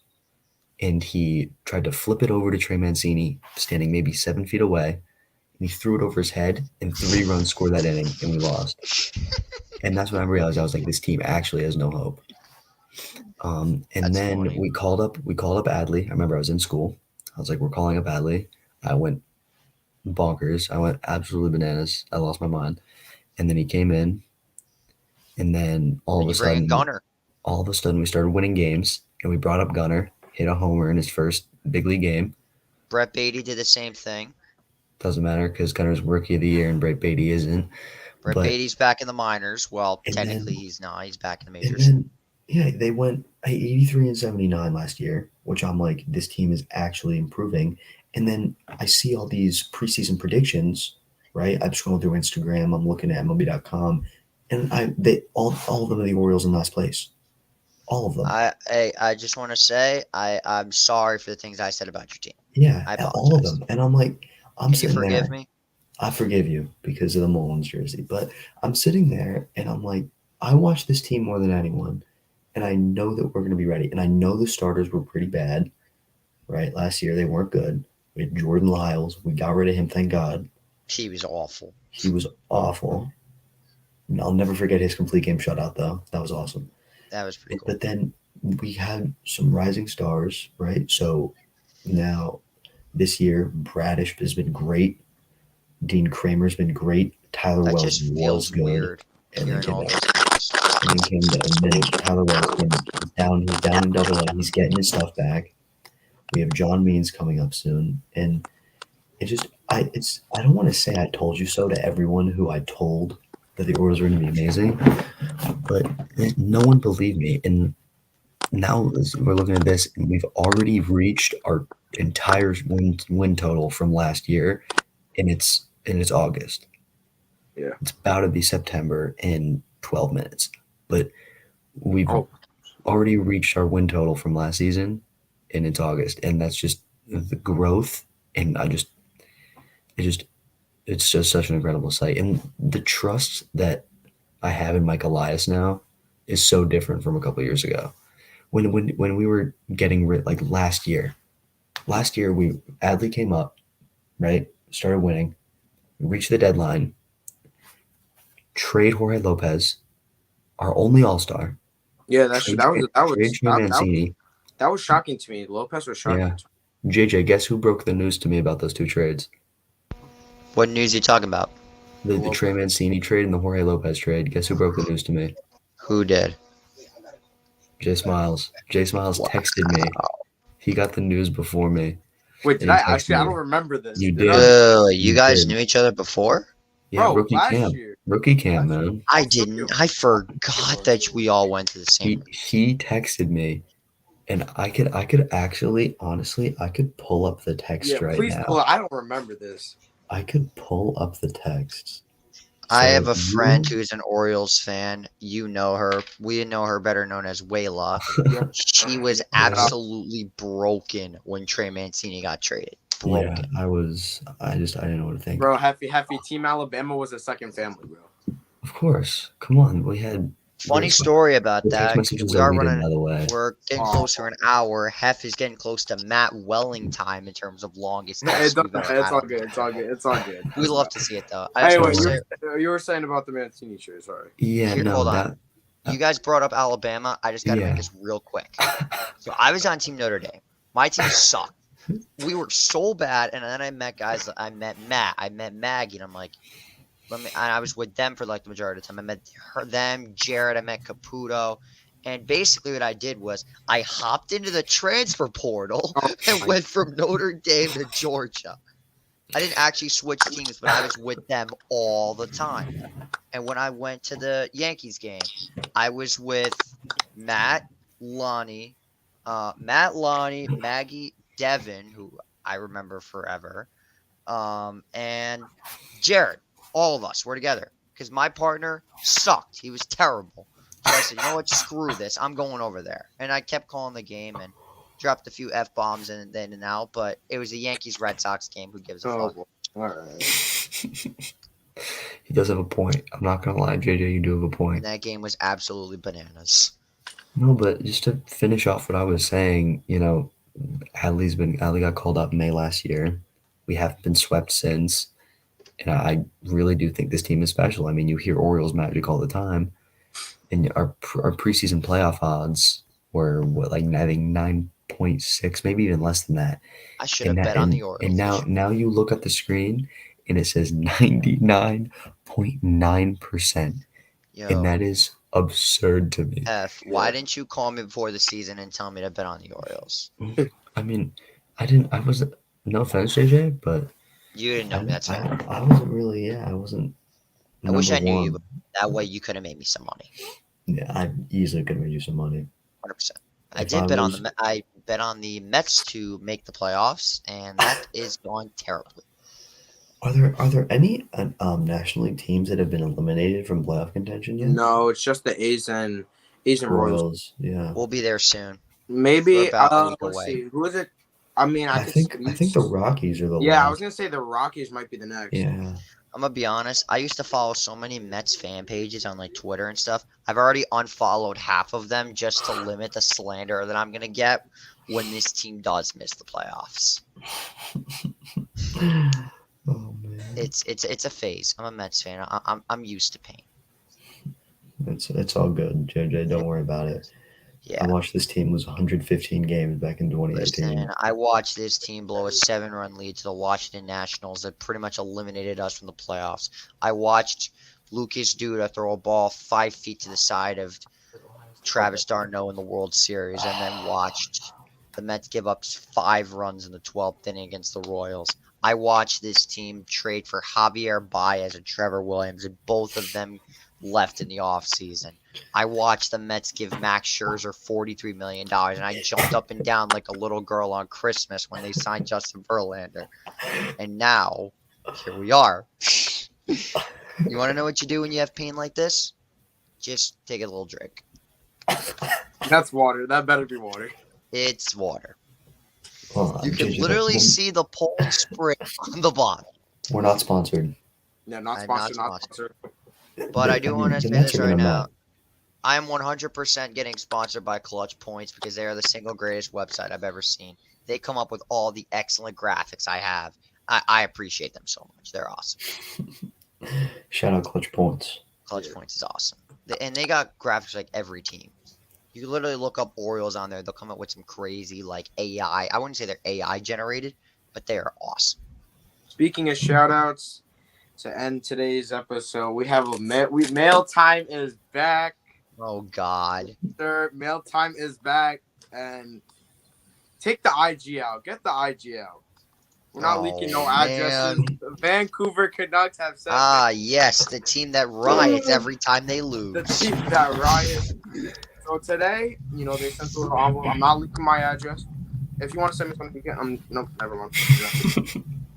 and he tried to flip it over to Trey Mancini, standing maybe 7 feet away, and he threw it over his head, and 3 runs scored that inning, and we lost. And that's when I realized, I was like, this team actually has no hope. And That's then funny. we called up Adley. I remember I was in school. I was like, we're calling up Adley. I went bonkers. I went absolutely bananas. I lost my mind. And then he came in, and then all of You a bring in sudden, Gunner. we started winning games, and we brought up Gunner, hit a homer in his first big league game. Brett Beatty did the same thing. Doesn't matter because Gunner's rookie of the year and Brett Beatty isn't. Brett But- Beatty's back in the minors. Well, And technically then- he's not. He's back in the And majors. then, yeah, they went 83 and 79 last year, which I'm like, this team is actually improving. And then I see all these preseason predictions, right? I'm scrolling through Instagram, I'm looking at MLB.com, and all of them are the Orioles in last place. All of them. I just want to say I'm sorry for the things I said about your team. Yeah, I all of apologize. them. And I'm like, I'm Can you sitting forgive there. me? I forgive you because of the Mullins jersey, but I'm sitting there and I'm like, I watch this team more than anyone, and I know that we're going to be ready. And I know the starters were pretty bad, right? Last year they weren't good. We had Jordan Lyles. We got rid of him, thank God. He was awful. He was awful. And I'll never forget his complete game shutout, though. That was awesome. That was pretty cool. But then we had some rising stars, right? So now this year, Bradish has been great. Dean Kramer's been great. Tyler That Wells just was feels good. weird. And then Hearing all came those back. things. And then came to admit it. Tyler Wells he's down in Double A. He's getting his stuff back. We have John Means coming up soon, and I don't want to say I told you so to everyone who I told that the Orioles were going to be amazing, but no one believed me. And now we're looking at this, and we've already reached our entire win total from last year, and it's August. Yeah. It's about to be September in 12 minutes, but we've already reached our win total from last season, and it's August, and that's just the growth. And it's just such an incredible sight, and the trust that I have in Mike Elias now is so different from a couple years ago. When we were getting rid, like last year, Adley came up, right? Started winning, reached the deadline, trade Jorge Lopez, our only All-Star. yeah, that Mancini. was shocking to me. Lopez was shocking. Yeah. JJ, guess who broke the news to me about those 2 trades? What news are you talking about? The Trey Mancini trade and the Jorge Lopez trade. Guess who broke the news to me? Who did? Jay Smiles. Jay Smiles texted me. He got the news before me. Wait, did He I texted actually? I me. don't remember this. You Did did. I? You You guys did. knew each other before? Yeah, Bro, rookie last camp. year. Rookie camp, man. I didn't. I forgot that we all went to the same. He texted me, and I could actually, honestly, I could pull up the text Yeah, right please now. pull it. I don't remember this. I could pull up the text. I So have a friend you- who's an Orioles fan. You know her. We know her better known as Wayla. She was absolutely broken when Trey Mancini got traded. Yeah, Broken. I didn't know what to think. Bro, Heffy, Team Alabama was a second family, bro. Of course, come on, we had Funny story about the text that. messages We are are reading, running. by the way. We're getting Aw. close to an hour. Hef is getting close to Matt Welling time in terms of longest. It's text we've ever had all on good. the It's all good. It's all good. We love to see it though. I Hey, just wait, wanna say, you were saying about the Mancini trade. Sorry. Yeah, Here, no, hold on. You guys brought up Alabama. I just got to Yeah. make this real quick. So I was on Team Notre Dame. My team sucked. We were so bad, and then I met guys. I met Matt. I met Maggie, and I'm like, and I was with them for like the majority of the time. I met them, Jared. I met Caputo, and basically what I did was I hopped into the transfer portal Oh, and went from Notre Dame to Georgia. I didn't actually switch teams, but I was with them all the time. And when I went to the Yankees game, I was with Matt, Lonnie, Maggie, Devin, who I remember forever, and Jared. All of us were together because my partner sucked. He was terrible. So I said, you know what? Screw this. I'm going over there. And I kept calling the game and dropped a few F-bombs in and out, but it was a Yankees-Red Sox game. Who gives a fuck? All right. He does have a point. I'm not gonna lie, JJ. You do have a point. And that game was absolutely bananas. No, but just to finish off what I was saying, Adley got called up May last year. We haven't been swept since, and I really do think this team is special. I mean, you hear Orioles magic all the time, and our preseason playoff odds were I think 9.6, maybe even less than that. I should have bet on the Orioles. And now you look at the screen, and it says 99.9%, and that is absurd to me. Why didn't you call me before the season and tell me to bet on the Orioles? I mean, I wasn't. No offense, JJ, but You didn't know me. That's fine. I wasn't really. Yeah, I wasn't. I wish I number knew you. one. That way you could have made me some money. Yeah, I easily could have made you some money. 100%. I If did I bet on was- I bet on the Mets to make the playoffs, and that is going terribly. Are there any National League teams that have been eliminated from playoff contention yet? No, it's just the A's and Royals. Royals. Yeah. We'll be there soon. Maybe. We're about a week Let's away. see. Who is it? I mean, I think the Rockies are the Yeah, I last. was gonna say the Rockies might be the next. Yeah. I'm gonna be honest. I used to follow so many Mets fan pages on like Twitter and stuff. I've already unfollowed half of them just to limit the slander that I'm gonna get when this team does miss the playoffs. Oh man. It's a phase. I'm a Mets fan. I'm used to pain. It's all good, JJ. Don't worry about it. Yeah. I watched this team lose 115 games back in 2018. Listen, I watched this team blow a 7-run lead to the Washington Nationals that pretty much eliminated us from the playoffs. I watched Lucas Duda throw a ball 5 feet to the side of Travis d'Arnaud in the World Series, and then watched the Mets give up 5 runs in the 12th inning against the Royals. I watched this team trade for Javier Baez and Trevor Williams, and both of them left in the offseason. I watched the Mets give Max Scherzer $43 million, and I jumped up and down like a little girl on Christmas when they signed Justin Verlander. And now, here we are. You want to know what you do when you have pain like this? Just take a little drink. That's water. That better be water. It's water. Hold on, You can JJ, literally see the Poland spring on the bottle. We're not sponsored. Yeah, not I'm sponsored. not Not sponsored. But I do want to the say Mets this are right gonna now. melt. I am 100% getting sponsored by Clutch Points because they are the single greatest website I've ever seen. They come up with all the excellent graphics I have. I appreciate them so much. They're awesome. Shout out Clutch Points. Clutch Points is awesome. And they got graphics like every team. You can literally look up Orioles on there. They'll come up with some crazy like AI. I wouldn't say they're AI generated, but they are awesome. Speaking of shout outs, to end today's episode, we have mail time is back. Oh, God. Sir, mail time is back. And take the IG out. Get the IG out. We're not Oh, leaking no addresses. The Vancouver Canucks have said Ah, yes. The team that riots every time they the lose. team that riot. So today, they sent a little envelope. I'm not leaking my address. If you want to send me something, you can. Nope, never mind.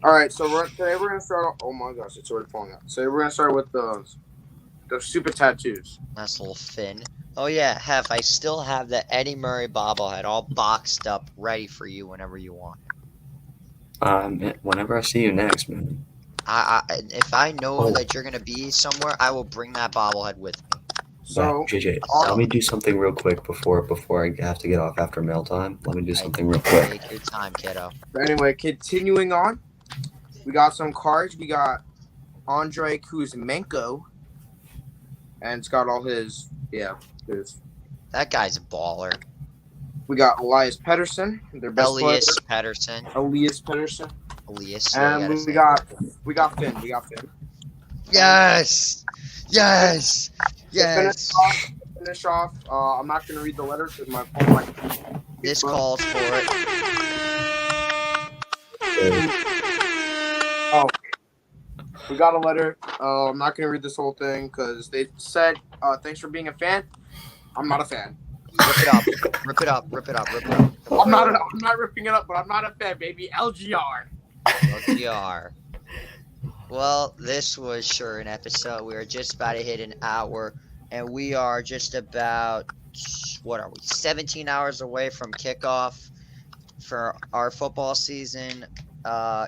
All right, so today we're gonna start. Oh my gosh, it's already falling out. So we're gonna start with the super tattoos. Nice little fin. Oh, yeah. Hef, I still have the Eddie Murray bobblehead all boxed up, ready for you whenever you want. Whenever I see you next, man. If I know Oh. that you're going to be somewhere, I will bring that bobblehead with me. So JJ, Oh. let me do something real quick before I have to get off after mail time. Let me do something real quick. Take your time, kiddo. anyway, continuing on, we got some cards. We got Andrei Kuzmenko, and it's got all his. That guy's a baller. We got Elias Pettersson, their best Elias Pettersson. player. Elias Pettersson, Elias. yeah, you and gotta we say got it. Finn. We got Finn. Yes! Yes! Yes! Finish off. I'm not gonna read the letter because my phone might. This calls for it. We got a letter. I'm not gonna read this whole thing because they said, "Thanks for being a fan." I'm not a fan. Rip it up. Rip it up. Rip it up. Rip it up. I'm not ripping it up, but I'm not a fan, baby. LGR. LGR. Well, this was sure an episode. We are just about to hit an hour, and we are just about, what are we, 17 hours away from kickoff for our football season.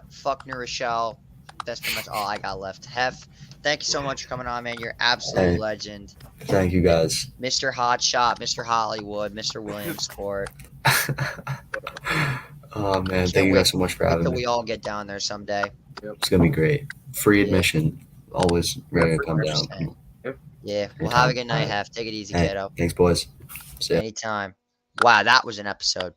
Fuck New Rochelle. That's pretty much all I got left. Hef, thank you so much for coming on, man. You're absolute Hey. legend. Thank you guys. Mr. Hotshot, Mr. Hollywood, Mr. Williamsport. Oh man, thank you guys so much for having Until me. we all get down there someday. It's gonna be great. Free admission. Always ready to come down. 100%. Yeah. Well, Anytime. have a good night, Alright. Hef. Take it easy, Hey, kiddo. thanks, boys. See ya. Anytime. Wow, that was an episode.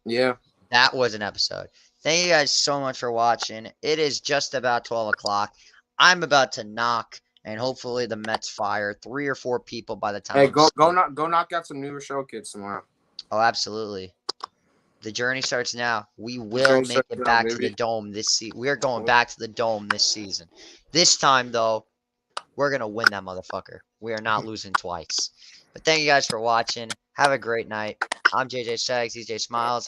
Yeah. That was an episode. Thank you guys so much for watching. It is just about 12 o'clock. I'm about to knock, and hopefully the Mets fire 3 or 4 people by the time. Hey, I'm go sleeping. knock out some New Rochelle kids tomorrow. Oh, absolutely. The journey starts now. We will journey make starts it now, back to baby. the dome this season. We are going back to the dome this season. This time, though, we're going to win that motherfucker. We are not losing twice. But thank you guys for watching. Have a great night. I'm JJ Sags, DJ Smiles.